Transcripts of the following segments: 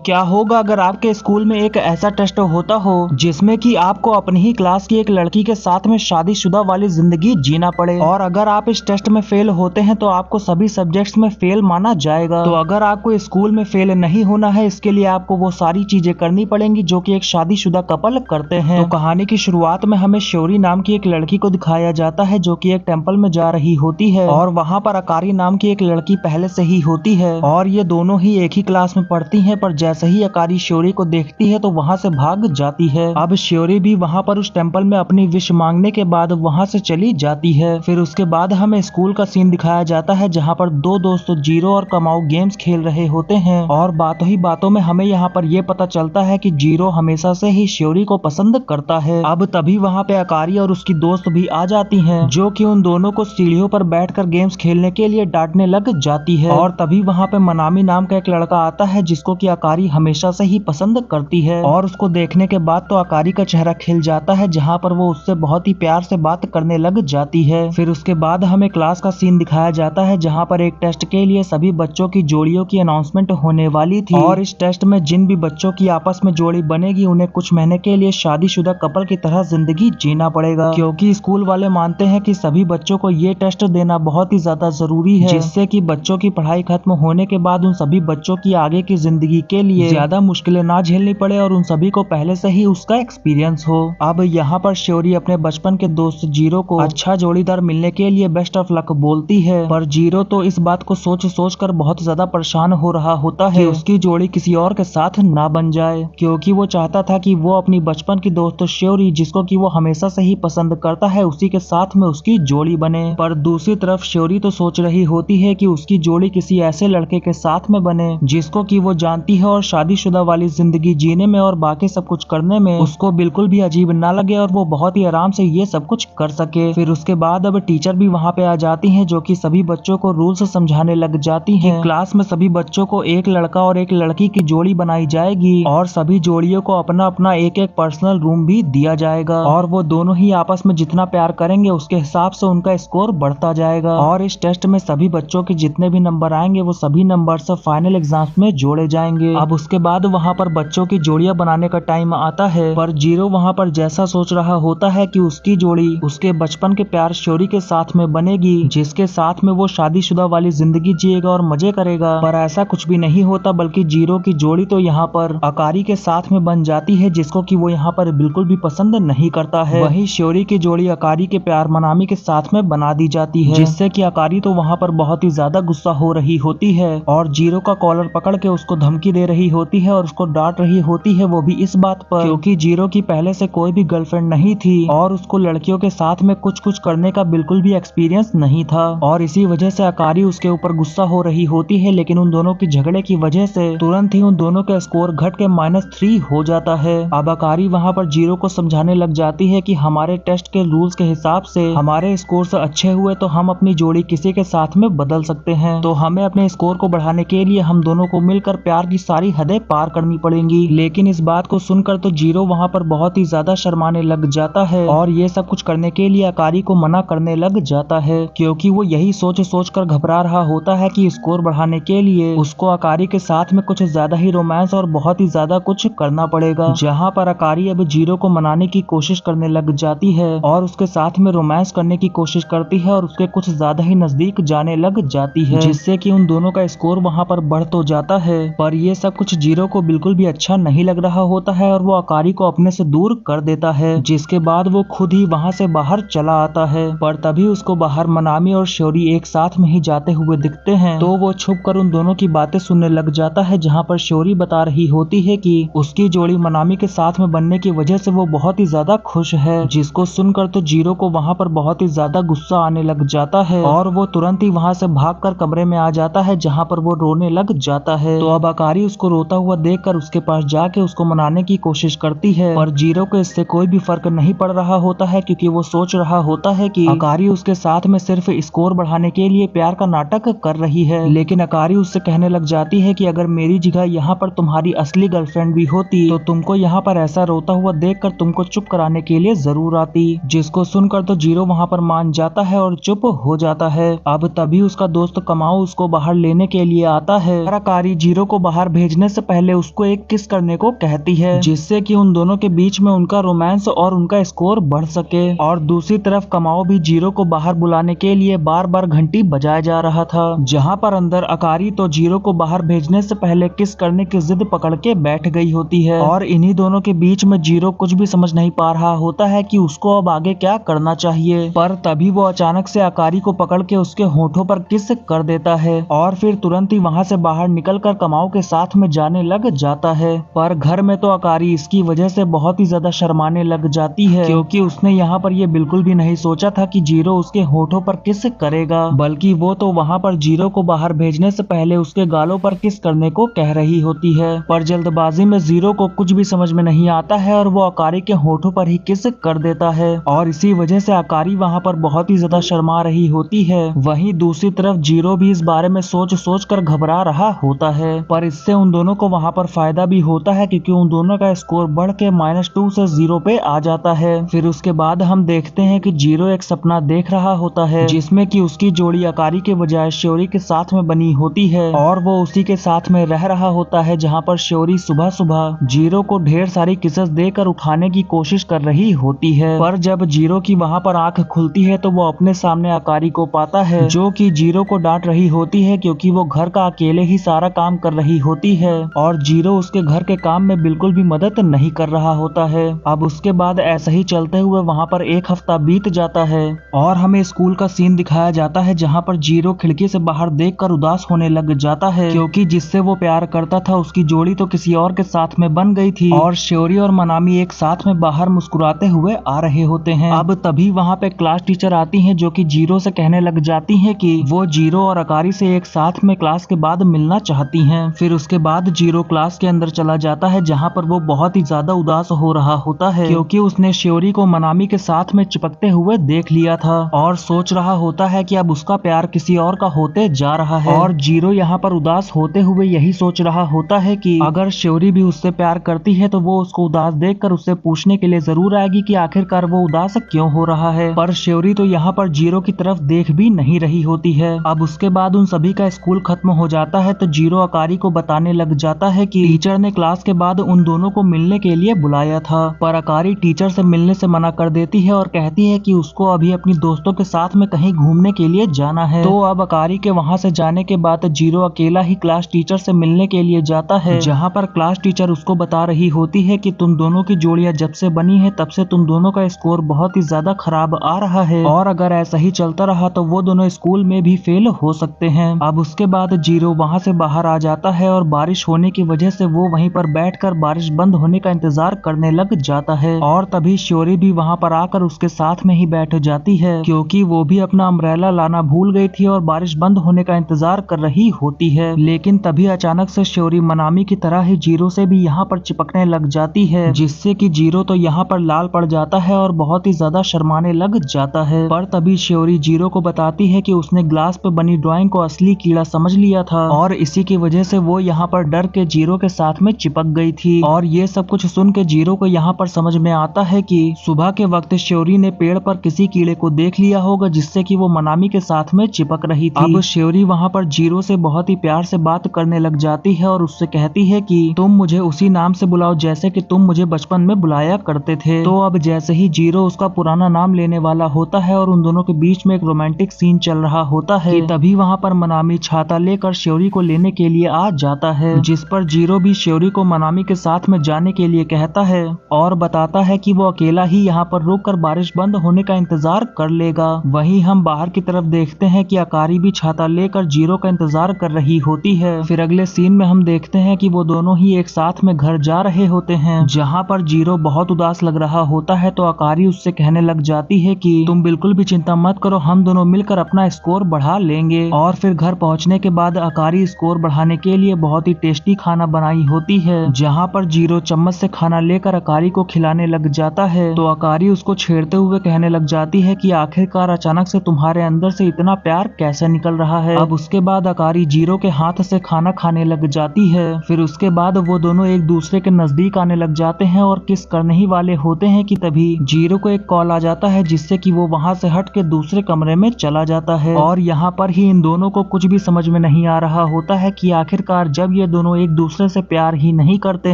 क्या होगा अगर आपके स्कूल में एक ऐसा टेस्ट होता हो जिसमें कि आपको अपनी ही क्लास की एक लड़की के साथ में शादीशुदा वाली जिंदगी जीना पड़े, और अगर आप इस टेस्ट में फेल होते हैं तो आपको सभी सब्जेक्ट्स में फेल माना जाएगा। तो अगर आपको स्कूल में फेल नहीं होना है, इसके लिए आपको वो सारी चीजें करनी पड़ेंगी जो कि एक शादीशुदा कपल करते हैं। तो कहानी की शुरुआत में हमें शौरी नाम की एक लड़की को दिखाया जाता है जो कि एक टेम्पल में जा रही होती है, और वहाँ पर अकारी नाम की एक लड़की पहले से ही होती है, और ये दोनों ही एक ही क्लास में पढ़ती हैं। पर जैसे ही अकारी श्योरी को देखती है तो वहाँ से भाग जाती है। अब श्योरी भी वहाँ पर उस टेम्पल में अपनी विश मांगने के बाद वहाँ से चली जाती है। फिर उसके बाद हमें स्कूल का सीन दिखाया जाता है जहाँ पर दो दोस्त जीरो और कमाऊ गेम्स खेल रहे होते हैं, और बातों ही बातों में हमें यहाँ पर ये पता चलता है कि जीरो हमेशा से ही श्योरी को पसंद करता है। अब तभी वहाँ पे अकारी और उसकी दोस्त भी आ जाती है जो कि उन दोनों को सीढ़ियों पर बैठकर गेम्स खेलने के लिए डांटने लग जाती है। और तभी वहाँ पे मनामी नाम का एक लड़का आता है जिसको कि अकारी हमेशा से ही पसंद करती है, और उसको देखने के बाद तो अकारी का चेहरा खिल जाता है जहाँ पर वो उससे बहुत ही प्यार से बात करने लग जाती है। फिर उसके बाद हमें क्लास का सीन दिखाया जाता है जहाँ पर एक टेस्ट के लिए सभी बच्चों की जोड़ियों की अनाउंसमेंट होने वाली थी, और इस टेस्ट में जिन भी बच्चों की आपस में जोड़ी बनेगी उन्हें कुछ महीने के लिए शादीशुदा कपल की तरह जिंदगी जीना पड़ेगा, क्योंकि स्कूल वाले मानते हैं कि सभी बच्चों को ये टेस्ट देना बहुत ही ज्यादा जरूरी है, जिससे कि बच्चों की पढ़ाई खत्म होने के बाद उन सभी बच्चों की आगे की जिंदगी के लिए ज्यादा मुश्किलें ना झेलनी पड़े और उन सभी को पहले से ही उसका एक्सपीरियंस हो। अब यहाँ पर श्योरी अपने बचपन के दोस्त जीरो को अच्छा जोड़ीदार मिलने के लिए बेस्ट ऑफ लक बोलती है, पर जीरो तो इस बात को सोच सोच कर बहुत ज्यादा परेशान हो रहा होता है कि उसकी जोड़ी किसी और के साथ ना बन जाए, क्योंकि वो चाहता था कि वो अपनी बचपन की दोस्त श्योरी जिसको कि वो हमेशा से ही पसंद करता है उसी के साथ में उसकी जोड़ी बने। पर दूसरी तरफ श्योरी तो सोच रही होती है कि उसकी जोड़ी किसी ऐसे लड़के के साथ में बने जिसको कि वो जानती है और शादीशुदा वाली जिंदगी जीने में और बाकी सब कुछ करने में उसको बिल्कुल भी अजीब ना लगे और वो बहुत ही आराम से ये सब कुछ कर सके। फिर उसके बाद अब टीचर भी वहाँ पे आ जाती हैं जो कि सभी बच्चों को रूल्स समझाने लग जाती हैं। क्लास में सभी बच्चों को एक लड़का और एक लड़की की जोड़ी बनाई जाएगी और सभी जोड़ियों को अपना अपना एक एक पर्सनल रूम भी दिया जाएगा, और वो दोनों ही आपस में जितना प्यार करेंगे उसके हिसाब से उनका स्कोर बढ़ता जाएगा, और इस टेस्ट में सभी बच्चों के जितने भी नंबर आएंगे वो सभी नंबर से फाइनल एग्जाम्स में जोड़े जाएंगे। अब उसके बाद वहाँ पर बच्चों की जोड़ियां बनाने का टाइम आता है, पर जीरो वहाँ पर जैसा सोच रहा होता है कि उसकी जोड़ी उसके बचपन के प्यार श्योरी के साथ में बनेगी जिसके साथ में वो शादीशुदा वाली जिंदगी जिएगा और मजे करेगा, पर ऐसा कुछ भी नहीं होता, बल्कि जीरो की जोड़ी तो यहाँ पर अकारी के साथ में बन जाती है जिसको कि वो यहाँ पर बिल्कुल भी पसंद नहीं करता है। वहीं श्योरी की जोड़ी अकारी के प्यार मनामी के साथ में बना दी जाती है, जिससे कि अकारी तो वहाँ पर बहुत ही ज्यादा गुस्सा हो रही होती है और जीरो का कॉलर पकड़ के उसको धमकी दे रही होती है और उसको डांट रही होती है, वो भी इस बात पर क्योंकि जीरो की पहले से कोई भी गर्लफ्रेंड नहीं थी और उसको लड़कियों के साथ में कुछ कुछ करने का बिल्कुल भी एक्सपीरियंस नहीं था, और इसी वजह से अकारी उसके ऊपर गुस्सा हो रही होती है। लेकिन उन दोनों की झगड़े की वजह से तुरंत ही उन दोनों का स्कोर घट के -3 हो जाता है। अब अकारी वहाँ पर जीरो को समझाने लग जाती है कि हमारे टेस्ट के रूल्स के हिसाब से हमारे स्कोर से अच्छे हुए तो हम अपनी जोड़ी किसी के साथ में बदल सकते हैं, तो हमें अपने स्कोर को बढ़ाने के लिए हम दोनों को मिलकर प्यार की सारी हदें पार करनी पड़ेंगी। लेकिन इस बात को सुनकर तो जीरो वहाँ पर बहुत ही ज्यादा शर्माने लग जाता है और ये सब कुछ करने के लिए अकारी को मना करने लग जाता है, क्योंकि वो यही सोच सोच कर घबरा रहा होता है कि स्कोर बढ़ाने के लिए उसको अकारी के साथ में कुछ ज्यादा ही रोमांस और बहुत ही ज्यादा कुछ करना पड़ेगा। जहाँ पर अकारी अब जीरो को मनाने की कोशिश करने लग जाती है और उसके साथ में रोमांस करने की कोशिश करती है और उसके कुछ ज्यादा ही नजदीक जाने लग जाती है, जिससे कि उन दोनों का स्कोर वहाँ पर बढ़ तो जाता है, पर ये सब कुछ जीरो को बिल्कुल भी अच्छा नहीं लग रहा होता है और वो अकारी को अपने से दूर कर देता है, जिसके बाद वो खुद ही वहाँ से बाहर चला आता है। पर तभी उसको बाहर मनामी और श्योरी एक साथ में ही जाते हुए दिखते हैं, तो वो छुप कर उन दोनों की बातें सुनने लग जाता है, जहाँ पर श्योरी बता रही होती है कि उसकी जोड़ी मनामी के साथ में बनने की वजह से वो बहुत ही ज्यादा खुश है, जिसको सुनकर तो जीरो को वहाँ पर बहुत ही ज्यादा गुस्सा आने लग जाता है और वो तुरंत ही वहाँ से भागकर कमरे में आ जाता है, जहाँ पर वो रोने लग जाता है। तो अब अकारी उसको रोता हुआ देखकर उसके पास जाके उसको मनाने की कोशिश करती है, पर जीरो को इससे कोई भी फर्क नहीं पड़ रहा होता है, क्योंकि वो सोच रहा होता है कि अकारी उसके साथ में सिर्फ स्कोर बढ़ाने के लिए प्यार का नाटक कर रही है। लेकिन अकारी उससे कहने लग जाती है कि अगर मेरी जगह यहाँ पर तुम्हारी असली गर्लफ्रेंड भी होती तो तुमको यहाँ पर ऐसा रोता हुआ देखकर तुमको चुप कराने के लिए जरूर आती, जिसको सुनकर तो जीरो वहाँ पर मान जाता है और चुप हो जाता है। अब तभी उसका दोस्त कमाऊ उसको बाहर लेने के लिए आता है। अकारी जीरो को बाहर भेज भेजने से पहले उसको एक किस करने को कहती है, जिससे कि उन दोनों के बीच में उनका रोमांस और उनका स्कोर बढ़ सके। और दूसरी तरफ कमाओ भी जीरो को बाहर बुलाने के लिए बार बार घंटी बजाया जा रहा था, जहाँ पर अंदर अकारी तो जीरो को बाहर भेजने से पहले किस करने की जिद पकड़ के बैठ गई होती है। और इन्हीं दोनों के बीच में जीरो कुछ भी समझ नहीं पा रहा होता है कि उसको अब आगे क्या करना चाहिए। पर तभी वो अचानक से अकारी को पकड़ के उसके होठों पर किस कर देता है और फिर तुरंत ही वहाँ से बाहर निकलकर कमाओ के साथ में जाने लग जाता है। पर घर में तो अकारी इसकी वजह से बहुत ही ज्यादा शर्माने लग जाती है, क्योंकि उसने यहाँ पर ये बिल्कुल भी नहीं सोचा था कि जीरो उसके होठों पर किस करेगा, बल्कि वो तो वहाँ पर जीरो को बाहर भेजने से पहले उसके गालों पर किस करने को कह रही होती है। पर जल्दबाजी में जीरो को कुछ भी समझ में नहीं आता है और वो अकारी के होठों पर ही किस कर देता है और इसी वजह से अकारी वहाँ पर बहुत ही ज्यादा शर्मा रही होती है। वहीं दूसरी तरफ जीरो भी इस बारे में सोच सोच कर घबरा रहा होता है, पर इससे उन दोनों को वहाँ पर फायदा भी होता है, क्योंकि उन दोनों का स्कोर बढ़ के -2 से 0 पे आ जाता है। फिर उसके बाद हम देखते हैं कि जीरो एक सपना देख रहा होता है, जिसमें कि उसकी जोड़ी अकारी के बजाय श्योरी के साथ में बनी होती है और वो उसी के साथ में रह रहा होता है, जहाँ पर श्योरी सुबह सुबह जीरो को ढेर सारी किसेस देकर उठाने की कोशिश कर रही होती है। पर जब जीरो की वहाँ पर आंख खुलती है तो वो अपने सामने अकारी को पाता है, जो कि जीरो को डांट रही होती है, क्योंकि वो घर का अकेले ही सारा काम कर रही होती है और जीरो उसके घर के काम में बिल्कुल भी मदद नहीं कर रहा होता है। अब उसके बाद ऐसा ही चलते हुए वहाँ पर एक हफ्ता बीत जाता है और हमें स्कूल का सीन दिखाया जाता है, जहाँ पर जीरो खिड़की से बाहर देखकर उदास होने लग जाता है, क्योंकि जिससे वो प्यार करता था उसकी जोड़ी तो किसी और के साथ में बन गई थी और श्योरी और मनामी एक साथ में बाहर मुस्कुराते हुए आ रहे होते हैं। अब तभी वहाँ पे क्लास टीचर आती हैं, जो कि जीरो से कहने लग जाती हैं कि वो जीरो और अकारी से एक साथ में क्लास के बाद मिलना चाहती हैं। फिर उसके बाद जीरो क्लास के अंदर चला जाता है, जहाँ पर वो बहुत ही ज्यादा उदास हो रहा होता है, क्योंकि उसने श्योरी को मनामी के साथ में चिपकते हुए देख लिया था और सोच रहा होता है कि अब उसका प्यार किसी और का होते जा रहा है। और जीरो यहाँ पर उदास होते हुए यही सोच रहा होता है कि अगर श्योरी भी उससे प्यार करती है तो वो उसको उदास देखकर उससे पूछने के लिए जरूर आएगी कि आखिरकार वो उदास क्यों हो रहा है। पर श्योरी तो यहाँ पर जीरो की तरफ देख भी नहीं रही होती है। अब उसके बाद उन सभी का स्कूल खत्म हो जाता है तो जीरो अकारी को बताने लग जाता है कि टीचर ने क्लास के बाद उन दोनों को मिलने के लिए बुलाया था, पर अकारी टीचर से मिलने से मना कर देती है और कहती है कि उसको अभी अपनी दोस्तों के साथ में कहीं घूमने के लिए जाना है। तो अब अकारी के वहाँ से जाने के बाद जीरो अकेला ही क्लास टीचर से मिलने के लिए जाता है, जहाँ पर क्लास टीचर उसको बता रही होती है कि तुम दोनों की जोड़ियां जब से बनी है तब से तुम दोनों का स्कोर बहुत ही ज्यादा खराब आ रहा है और अगर ऐसा ही चलता रहा तो वो दोनों स्कूल में भी फेल हो सकते हैं। अब उसके बाद जीरो वहाँ से बाहर आ जाता है और बारिश होने की वजह से वो वहीं पर बैठकर बारिश बंद होने का इंतजार करने लग जाता है और तभी श्योरी भी वहाँ पर आकर उसके साथ में ही बैठ जाती है, क्योंकि वो भी अपना अम्ब्रेला लाना भूल गई थी और बारिश बंद होने का इंतजार कर रही होती है। लेकिन तभी अचानक से श्योरी मनामी की तरह ही जीरो से भी यहाँ पर चिपकने लग जाती है, जिससे कि जीरो तो यहाँ पर लाल पड़ जाता है और बहुत ही ज्यादा शर्माने लग जाता है। पर तभी श्योरी जीरो को बताती है कि उसने ग्लास पे बनी ड्राइंग को असली कीड़ा समझ लिया था और इसी की वजह से वो यहाँ पर डर के जीरो के साथ में चिपक गई थी। और ये सब कुछ सुन के जीरो को यहाँ पर समझ में आता है कि सुबह के वक्त श्योरी ने पेड़ पर किसी कीड़े को देख लिया होगा, जिससे कि वो मनामी के साथ में चिपक रही थी। अब श्योरी वहाँ पर जीरो से बहुत ही प्यार से बात करने लग जाती है और उससे कहती है कि तुम मुझे उसी नाम से बुलाओ जैसे कि तुम मुझे बचपन में बुलाया करते थे। तो अब जैसे ही जीरो उसका पुराना नाम लेने वाला होता है और उन दोनों के बीच में एक रोमांटिक सीन चल रहा होता है, तभी वहाँ पर मनामी छाता लेकर श्योरी को लेने के लिए आ जाता है, जिस पर जीरो भी श्योरी को मनामी के साथ में जाने के लिए कहता है और बताता है कि वो अकेला ही यहाँ पर रुककर बारिश बंद होने का इंतजार कर लेगा। वहीं हम बाहर की तरफ देखते हैं कि अकारी भी छाता लेकर जीरो का इंतजार कर रही होती है। फिर अगले सीन में हम देखते हैं कि वो दोनों ही एक साथ में घर जा रहे होते हैं, जहाँ पर जीरो बहुत उदास लग रहा होता है तो अकारी उससे कहने लग जाती है कि तुम बिल्कुल भी चिंता मत करो, हम दोनों मिलकर अपना स्कोर बढ़ा लेंगे। और फिर घर पहुँचने के बाद अकारी स्कोर बढ़ाने के लिए बहुत ही टेस्टी खाना बनाई होती है, जहाँ पर जीरो चम्मच से खाना लेकर अकारी को खिलाने लग जाता है तो अकारी उसको छेड़ते हुए कहने लग जाती है कि आखिरकार अचानक से तुम्हारे अंदर से इतना प्यार कैसे निकल रहा है। अब उसके बाद अकारी जीरो के हाथ से खाना खाने लग जाती है। फिर उसके बाद वो दोनों एक दूसरे के नजदीक आने लग जाते हैं और किस करने ही वाले होते हैं कि तभी जीरो को एक कॉल आ जाता है, जिससे कि वो वहां से हट के दूसरे कमरे में चला जाता है। और यहाँ पर ही इन दोनों को कुछ भी समझ में नहीं आ रहा होता है कि आखिरकार जब ये ये दोनों एक दूसरे से प्यार ही नहीं करते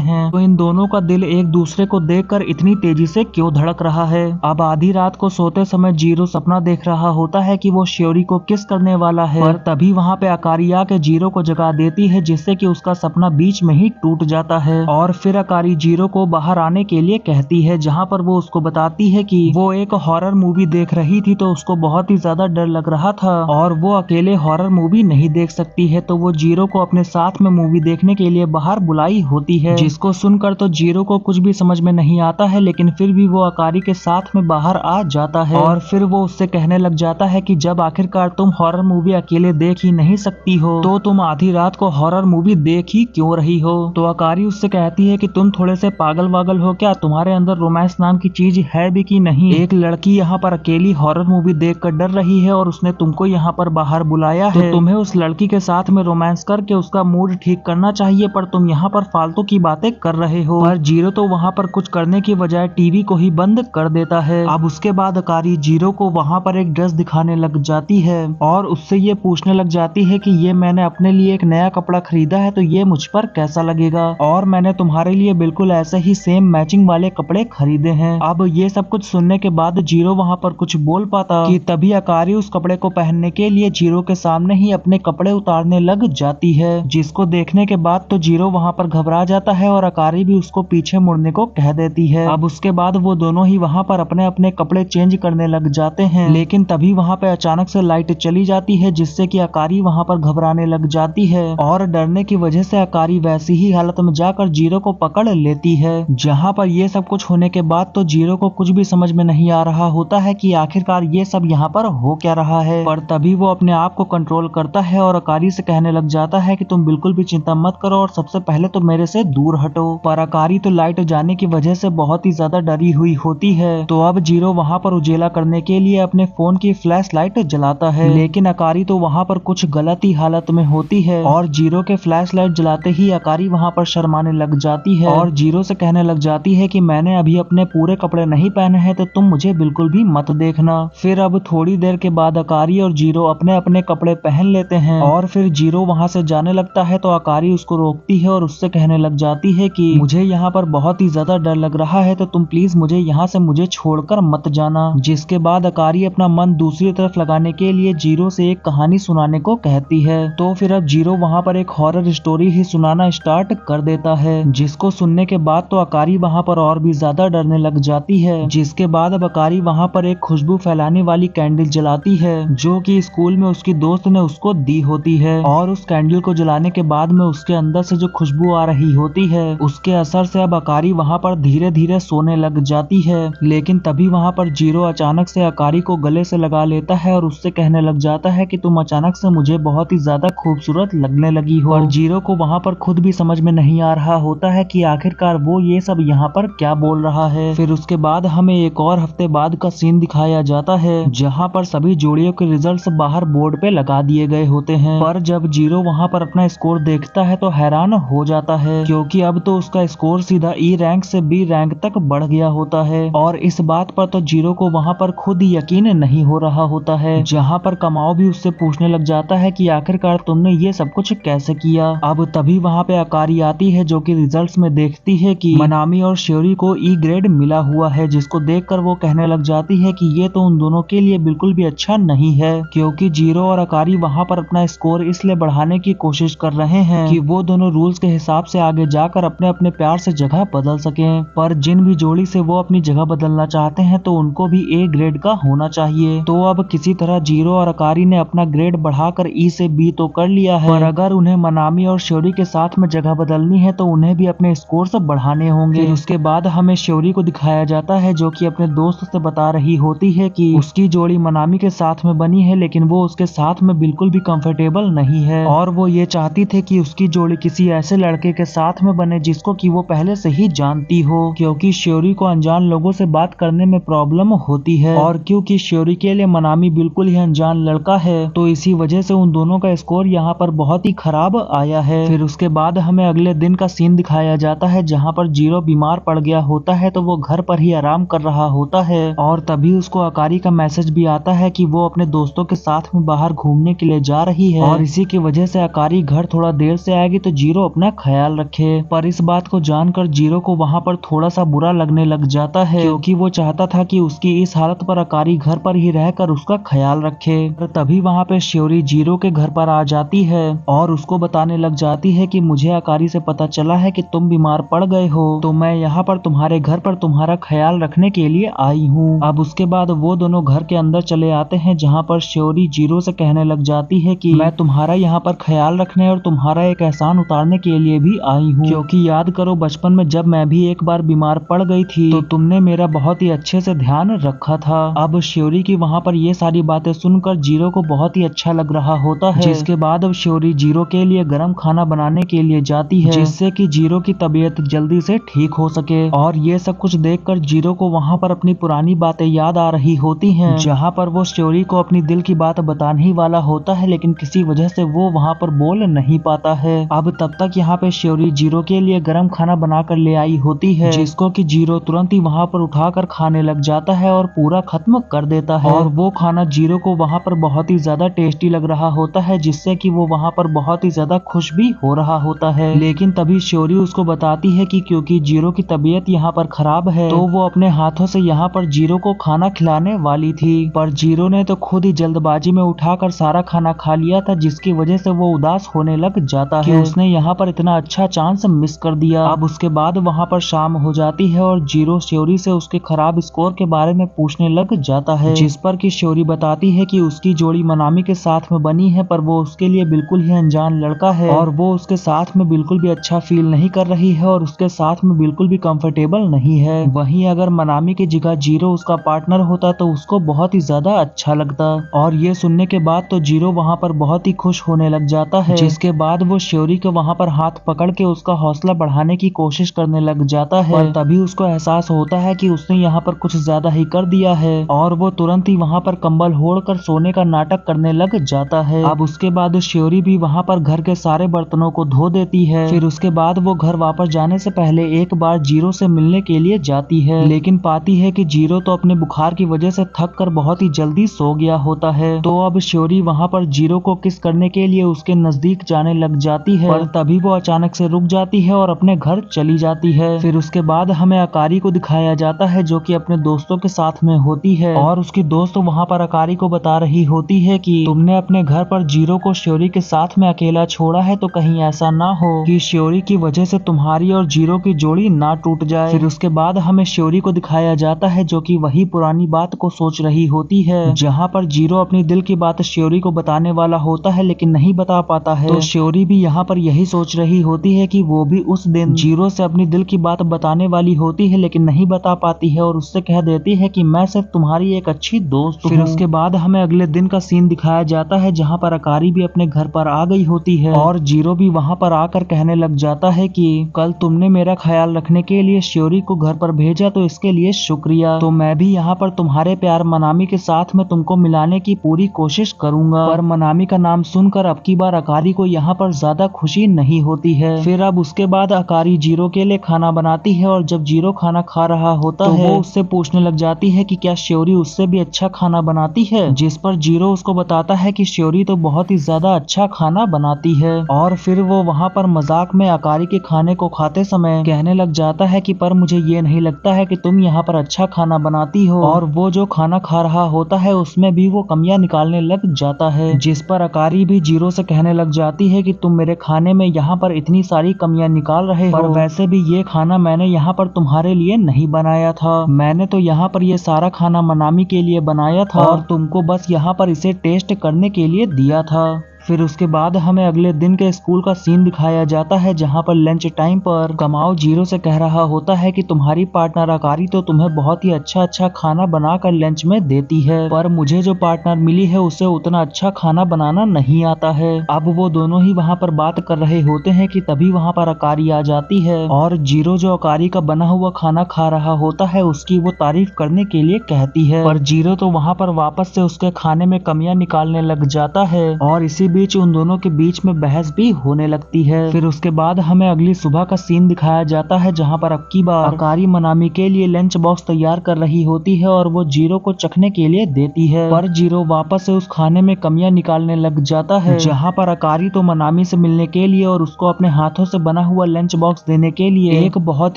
हैं, तो इन दोनों का दिल एक दूसरे को देखकर इतनी तेजी से क्यों धड़क रहा है। अब आधी रात को सोते समय जीरो सपना देख रहा होता है कि वो श्योरी को किस करने वाला है, पर तभी वहाँ पे अकारी आके जीरो को जगा देती है, जिससे कि उसका सपना बीच में ही टूट जाता है। और फिर अकारी जीरो को बाहर आने के लिए कहती है, जहाँ पर वो उसको बताती है कि वो एक हॉरर मूवी देख रही थी, तो उसको बहुत ही ज्यादा डर लग रहा था और वो अकेले हॉरर मूवी नहीं देख सकती है, तो वो जीरो को अपने साथ में मूवी देखने के लिए बाहर बुलाई होती है। जिसको सुनकर तो जीरो को कुछ भी समझ में नहीं आता है, लेकिन फिर भी वो अकारी के साथ में बाहर आ जाता है और फिर वो उससे कहने लग जाता है कि जब आखिरकार तुम हॉरर मूवी अकेले देख ही नहीं सकती हो, तो तुम आधी रात को हॉरर मूवी देख ही क्यों रही हो। तो अकारी उससे कहती है कि तुम थोड़े से पागल वागल हो क्या, तुम्हारे अंदर रोमांस नाम की चीज है भी कि नहीं। एक लड़की यहाँ पर अकेली हॉरर मूवी देखकर डर रही है और उसने तुमको यहाँ पर बाहर बुलाया है, तो तुम्हें उस लड़की के साथ में रोमांस करके उसका मूड ठीक करना चाहिए, पर तुम यहाँ पर फालतू की बातें कर रहे हो। पर जीरो तो वहाँ पर कुछ करने की बजाय टीवी को ही बंद कर देता है। अब उसके बाद अकारी जीरो को वहाँ पर एक ड्रेस दिखाने लग जाती है और उससे ये पूछने लग जाती है कि ये मैंने अपने लिए एक नया कपड़ा खरीदा है, तो ये मुझ पर कैसा लगेगा, और मैंने तुम्हारे लिए बिल्कुल ऐसे ही सेम मैचिंग वाले कपड़े खरीदे हैं। अब ये सब कुछ सुनने के बाद जीरो वहाँ पर कुछ बोल पाता कि तभी अकारी उस कपड़े को पहनने के लिए जीरो के सामने ही अपने कपड़े उतारने लग जाती है, जिसको देखने के बाद तो जीरो वहाँ पर घबरा जाता है और अकारी भी उसको पीछे मुड़ने को कह देती है। अब उसके बाद वो दोनों ही वहाँ पर अपने अपने कपड़े चेंज करने लग जाते हैं, लेकिन तभी वहाँ पे अचानक से लाइट चली जाती है, जिससे कि अकारी वहाँ पर घबराने लग जाती है और डरने की वजह से अकारी वैसी ही हालत में जाकर जीरो को पकड़ लेती है। जहाँ पर ये सब कुछ होने के बाद तो जीरो को कुछ भी समझ में नहीं आ रहा होता है कि आखिरकार ये सब यहाँ पर हो क्या रहा है, पर तभी वो अपने आप को कंट्रोल करता है और अकारी से कहने लग जाता है कि तुम बिल्कुल भी चिंता मत करो और सबसे पहले तो मेरे से दूर हटो। पर अकारी तो लाइट जाने की वजह से बहुत ही ज्यादा डरी हुई होती है, तो अब जीरो वहाँ पर उजेला करने के लिए अपने फोन की फ्लैश लाइट जलाता है, लेकिन अकारी तो वहाँ पर कुछ गलत ही हालत में होती है और जीरो के फ्लैश लाइट जलाते ही अकारी वहाँ पर शर्माने लग जाती है और जीरो से कहने लग जाती है कि मैंने अभी अपने पूरे कपड़े नहीं पहने हैं, तो तुम मुझे बिल्कुल भी मत देखना। फिर अब थोड़ी देर के बाद अकारी और जीरो अपने अपने कपड़े पहन लेते हैं और फिर जीरो वहाँ से जाने लगता है, तो अकारी उसको रोकती है और उससे कहने लग जाती है कि मुझे यहाँ पर बहुत ही ज्यादा डर लग रहा है, तो तुम प्लीज यहाँ से मुझे छोड़कर मत जाना। जिसके बाद अकारी अपना मन दूसरी तरफ लगाने के लिए जीरो से एक कहानी सुनाने को कहती है, तो फिर अब जीरो वहाँ पर एक हॉरर स्टोरी ही सुनाना स्टार्ट कर देता है, जिसको सुनने के बाद तो अकारी वहाँ पर और भी ज्यादा डरने लग जाती है। जिसके बाद अब अकारी वहाँ पर एक खुशबू फैलाने वाली कैंडल जलाती है, जो कि स्कूल में उसकी दोस्त ने उसको दी होती है, और उस कैंडल को जलाने के बाद में उसके अंदर से जो खुशबू आ रही होती है, उसके असर से अब अकारी वहाँ पर धीरे धीरे सोने लग जाती है। लेकिन तभी वहाँ पर जीरो अचानक से अकारी को गले से लगा लेता है और उससे कहने लग जाता है कि तुम अचानक से मुझे बहुत ही ज्यादा खूबसूरत लगने लगी हो। और जीरो को वहाँ पर खुद भी समझ में नहीं आ रहा होता है कि आखिरकार वो ये सब यहाँ पर क्या बोल रहा है। फिर उसके बाद हमें एक और हफ्ते बाद का सीन दिखाया जाता है, जहाँ पर सभी जोड़ियों के रिजल्ट्स बाहर बोर्ड पे लगा दिए गए होते हैं, पर जब जीरो वहाँ पर अपना स्कोर देखता है तो हैरान हो जाता है, क्योंकि अब तो उसका स्कोर सीधा ई रैंक से बी रैंक तक बढ़ गया होता है। और इस बात पर तो जीरो को वहाँ पर खुद यकीन नहीं हो रहा होता है, जहाँ पर कमाओ भी उससे पूछने लग जाता है कि आखिरकार तुमने ये सब कुछ कैसे किया। अब तभी वहाँ पे अकारी आती है, जो कि रिजल्ट्स में देखती है कि मनामी और श्योरी को ई ग्रेड मिला हुआ है, जिसको देखकर वो कहने लग जाती है कि ये तो उन दोनों के लिए बिल्कुल भी अच्छा नहीं है, क्योंकि जीरो और अकारी वहाँ पर अपना स्कोर इसलिए बढ़ाने की कोशिश कर रहे हैं कि वो दोनों रूल्स के हिसाब से आगे जाकर अपने अपने प्यार से जगह बदल सकें। पर जिन भी जोड़ी से वो अपनी जगह बदलना चाहते हैं तो उनको भी ए ग्रेड का होना चाहिए। तो अब किसी तरह जीरो और अकारी ने अपना ग्रेड बढ़ाकर ई से बी तो कर लिया है, पर अगर उन्हें मनामी और श्योरी के साथ में जगह बदलनी है तो उन्हें भी अपने स्कोर से बढ़ाने होंगे। फिर उसके बाद हमें श्योरी को दिखाया जाता है, जो कि अपने दोस्त से बता रही होती है कि उसकी जोड़ी मनामी के साथ में बनी है, लेकिन वो उसके साथ में बिल्कुल भी कंफर्टेबल नहीं है और वो ये चाहती थे कि उसकी जोड़ी किसी ऐसे लड़के के साथ में बने जिसको कि वो पहले से ही जानती हो, क्योंकि श्योरी को अनजान लोगों से बात करने में प्रॉब्लम होती है और क्योंकि श्योरी के लिए मनामी बिल्कुल ही अनजान लड़का है, तो इसी वजह से उन दोनों का स्कोर यहाँ पर बहुत ही खराब आया है। फिर उसके बाद हमें अगले दिन का सीन दिखाया जाता है, जहाँ पर जीरो बीमार पड़ गया होता है, तो वो घर पर ही आराम कर रहा होता है और तभी उसको अकारी का मैसेज भी आता है कि वो अपने दोस्तों के साथ में बाहर घूमने के लिए जा रही है और इसी की वजह से अकारी घर थोड़ा देर देर से आएगी तो जीरो अपना ख्याल रखे। पर इस बात को जानकर जीरो को वहाँ पर थोड़ा सा बुरा लगने लग जाता है, क्योंकि वो चाहता था कि उसकी इस हालत पर अकारी घर पर ही रहकर उसका ख्याल रखे। तभी वहाँ पे श्योरी जीरो के घर पर आ जाती है और उसको बताने लग जाती है कि मुझे अकारी से पता चला है कि तुम बीमार पड़ गए हो, तो मैं यहाँ पर तुम्हारे घर पर तुम्हारा ख्याल रखने के लिए आई हूँ। अब उसके बाद वो दोनों घर के अंदर चले आते हैं, जहाँ पर श्योरी जीरो से कहने लग जाती है कि मैं तुम्हारा यहाँ पर ख्याल रखने और तुम्हारा एक एहसान उतारने के लिए भी आई हूँ, क्योंकि याद करो बचपन में जब मैं भी एक बार बीमार पड़ गई थी तो तुमने मेरा बहुत ही अच्छे से ध्यान रखा था। अब श्योरी की वहाँ पर ये सारी बातें सुनकर जीरो को बहुत ही अच्छा लग रहा होता है, जिसके बाद अब श्योरी जीरो के लिए गर्म खाना बनाने के लिए जाती है, जिससे कि जीरो की तबीयत जल्दी से ठीक हो सके। और ये सब कुछ देखकर जीरो को वहाँ पर अपनी पुरानी बातें याद आ रही होती हैं, जहाँ पर वो श्योरी को अपनी दिल की बात बताने ही वाला होता है, लेकिन किसी वजह से वो वहाँ पर बोल नहीं पाता है। अब तब तक यहाँ पे श्योरी जीरो के लिए गर्म खाना बनाकर ले आई होती है, जिसको कि जीरो तुरंत ही वहाँ पर उठाकर खाने लग जाता है और पूरा खत्म कर देता है। और वो खाना जीरो को वहाँ पर बहुत ही ज्यादा टेस्टी लग रहा होता है, जिससे कि वो वहाँ पर बहुत ही ज्यादा खुश भी हो रहा होता है। लेकिन तभी श्योरी उसको बताती है कि क्योंकि जीरो की तबीयत यहाँ पर खराब है तो वो अपने हाथों से यहाँ पर जीरो को खाना खिलाने वाली थी, पर जीरो ने तो खुद ही जल्दबाजी में उठाकर सारा खाना खा लिया था, जिसकी वजह से वो उदास होने लग जाता है कि उसने यहाँ पर इतना अच्छा चांस मिस कर दिया। अब उसके बाद वहाँ पर शाम हो जाती है और जीरो श्योरी से उसके खराब स्कोर के बारे में पूछने लग जाता है, जिस पर कि श्योरी बताती है कि उसकी जोड़ी मनामी के साथ में बनी है, पर वो उसके लिए बिल्कुल ही अनजान लड़का है और वो उसके साथ में बिल्कुल भी अच्छा फील नहीं कर रही है और उसके साथ में बिल्कुल भी कंफर्टेबल नहीं है। वहीं अगर मनामी की जगह जीरो उसका पार्टनर होता तो उसको बहुत ही ज्यादा अच्छा लगता। और ये सुनने के बाद तो जीरो वहाँ पर बहुत ही खुश होने लग जाता है, जिसके बाद वो श्योरी को वहाँ पर हाथ पकड़ के उसका हौसला बढ़ाने की कोशिश करने लग जाता है। पर तभी उसको एहसास होता है कि उसने यहाँ पर कुछ ज्यादा ही कर दिया है और वो तुरंत ही वहाँ पर कंबल ओढ़कर सोने का नाटक करने लग जाता है। अब उसके बाद श्योरी भी वहाँ पर घर के सारे बर्तनों को धो देती है। फिर उसके बाद वो घर वापस जाने से पहले एक बार जीरो से मिलने के लिए जाती है, लेकिन पाती है कि जीरो तो अपने बुखार की वजह से थक कर बहुत ही जल्दी सो गया होता है। तो अब श्योरी वहाँ पर जीरो को किस करने के लिए उसके नजदीक जाने लग जाती है, पर तभी वो अचानक से रुक जाती है और अपने घर चली जाती है। फिर उसके बाद हमें अकारी को दिखाया जाता है, जो कि अपने दोस्तों के साथ में होती है और उसकी दोस्त वहाँ पर अकारी को बता रही होती है कि तुमने अपने घर पर जीरो को श्योरी के साथ में अकेला छोड़ा है, तो कहीं ऐसा ना हो कि श्योरी की वजह से तुम्हारी और जीरो की जोड़ी ना टूट जाए। फिर उसके बाद हमें श्योरी को दिखाया जाता है, जो कि वही पुरानी बात को सोच रही होती है, जहाँ पर जीरो अपनी दिल की बात श्योरी को बताने वाला होता है लेकिन नहीं बता पाता है। तो श्योरी भी यहाँ पर यही सोच रही होती है कि वो भी उस दिन जीरो से अपनी दिल की बात बताने वाली होती है लेकिन नहीं बता पाती है और उससे कह देती है कि मैं सिर्फ तुम्हारी एक अच्छी दोस्त हूँ। फिर उसके बाद हमें अगले दिन का सीन दिखाया जाता है, जहाँ पर अकारी भी अपने घर पर आ गई होती है और जीरो भी वहाँ पर आकर कहने लग जाता है कि कल तुमने मेरा ख्याल रखने के लिए श्योरी को घर पर भेजा, तो इसके लिए शुक्रिया। तो मैं भी यहाँ पर तुम्हारे प्यार मनामी के साथ में तुमको मिलाने की पूरी कोशिश करूंगा। पर मनामी का नाम सुनकर अब की बार अकारी को यहाँ पर ज्यादा खुशी नहीं होती है। फिर अब उसके बाद अकारी जीरो के लिए खाना बनाती है और जब जीरो खाना खा रहा होता है वो उससे पूछने लग जाती है कि क्या श्योरी उससे भी अच्छा खाना बनाती है, जिस पर जीरो उसको बताता है कि श्योरी तो बहुत ही ज्यादा अच्छा खाना बनाती है। और फिर वो वहाँ पर मजाक में अकारी के खाने को खाते समय कहने लग जाता है कि पर मुझे ये नहीं लगता है कि तुम यहाँ पर अच्छा खाना बनाती हो। और वो जो खाना खा रहा होता है उसमें भी वो कमियां निकालने लग जाता है, जिस पर अकारी भी जीरो से कहने लग जाती है कि तुम मेरे खाने में यहाँ पर इतनी सारी कमियां निकाल रहे हो, पर वैसे भी ये खाना मैंने यहाँ पर तुम्हारे लिए नहीं बनाया था, मैंने तो यहाँ पर ये सारा खाना मनामी के लिए बनाया था और तुमको बस यहाँ पर इसे टेस्ट करने के लिए दिया था। फिर उसके बाद हमें अगले दिन के स्कूल का सीन दिखाया जाता है, जहाँ पर लंच टाइम पर कमाओ जीरो से कह रहा होता है कि तुम्हारी पार्टनर अकारी तो तुम्हें बहुत ही अच्छा खाना बनाकर लंच में देती है, पर मुझे जो पार्टनर मिली है उसे उतना अच्छा खाना बनाना नहीं आता है। अब वो दोनों ही वहाँ पर बात कर रहे होते हैं कि तभी वहाँ पर अकारी आ जाती है और जीरो जो अकारी का बना हुआ खाना खा रहा होता है उसकी वो तारीफ करने के लिए कहती है, पर जीरो तो वहाँ पर वापस से उसके खाने में कमियां निकालने लग जाता है और इसी बीच उन दोनों के बीच में बहस भी होने लगती है। फिर उसके बाद हमें अगली सुबह का सीन दिखाया जाता है जहाँ पर अब की बार अकारी मनामी के लिए लंच बॉक्स तैयार कर रही होती है और वो जीरो को चखने के लिए देती है, पर जीरो वापस से उस खाने में कमियां निकालने लग जाता है। जहाँ पर अकारी तो मनामी से मिलने के लिए और उसको अपने हाथों से बना हुआ लंच बॉक्स देने के लिए एक बहुत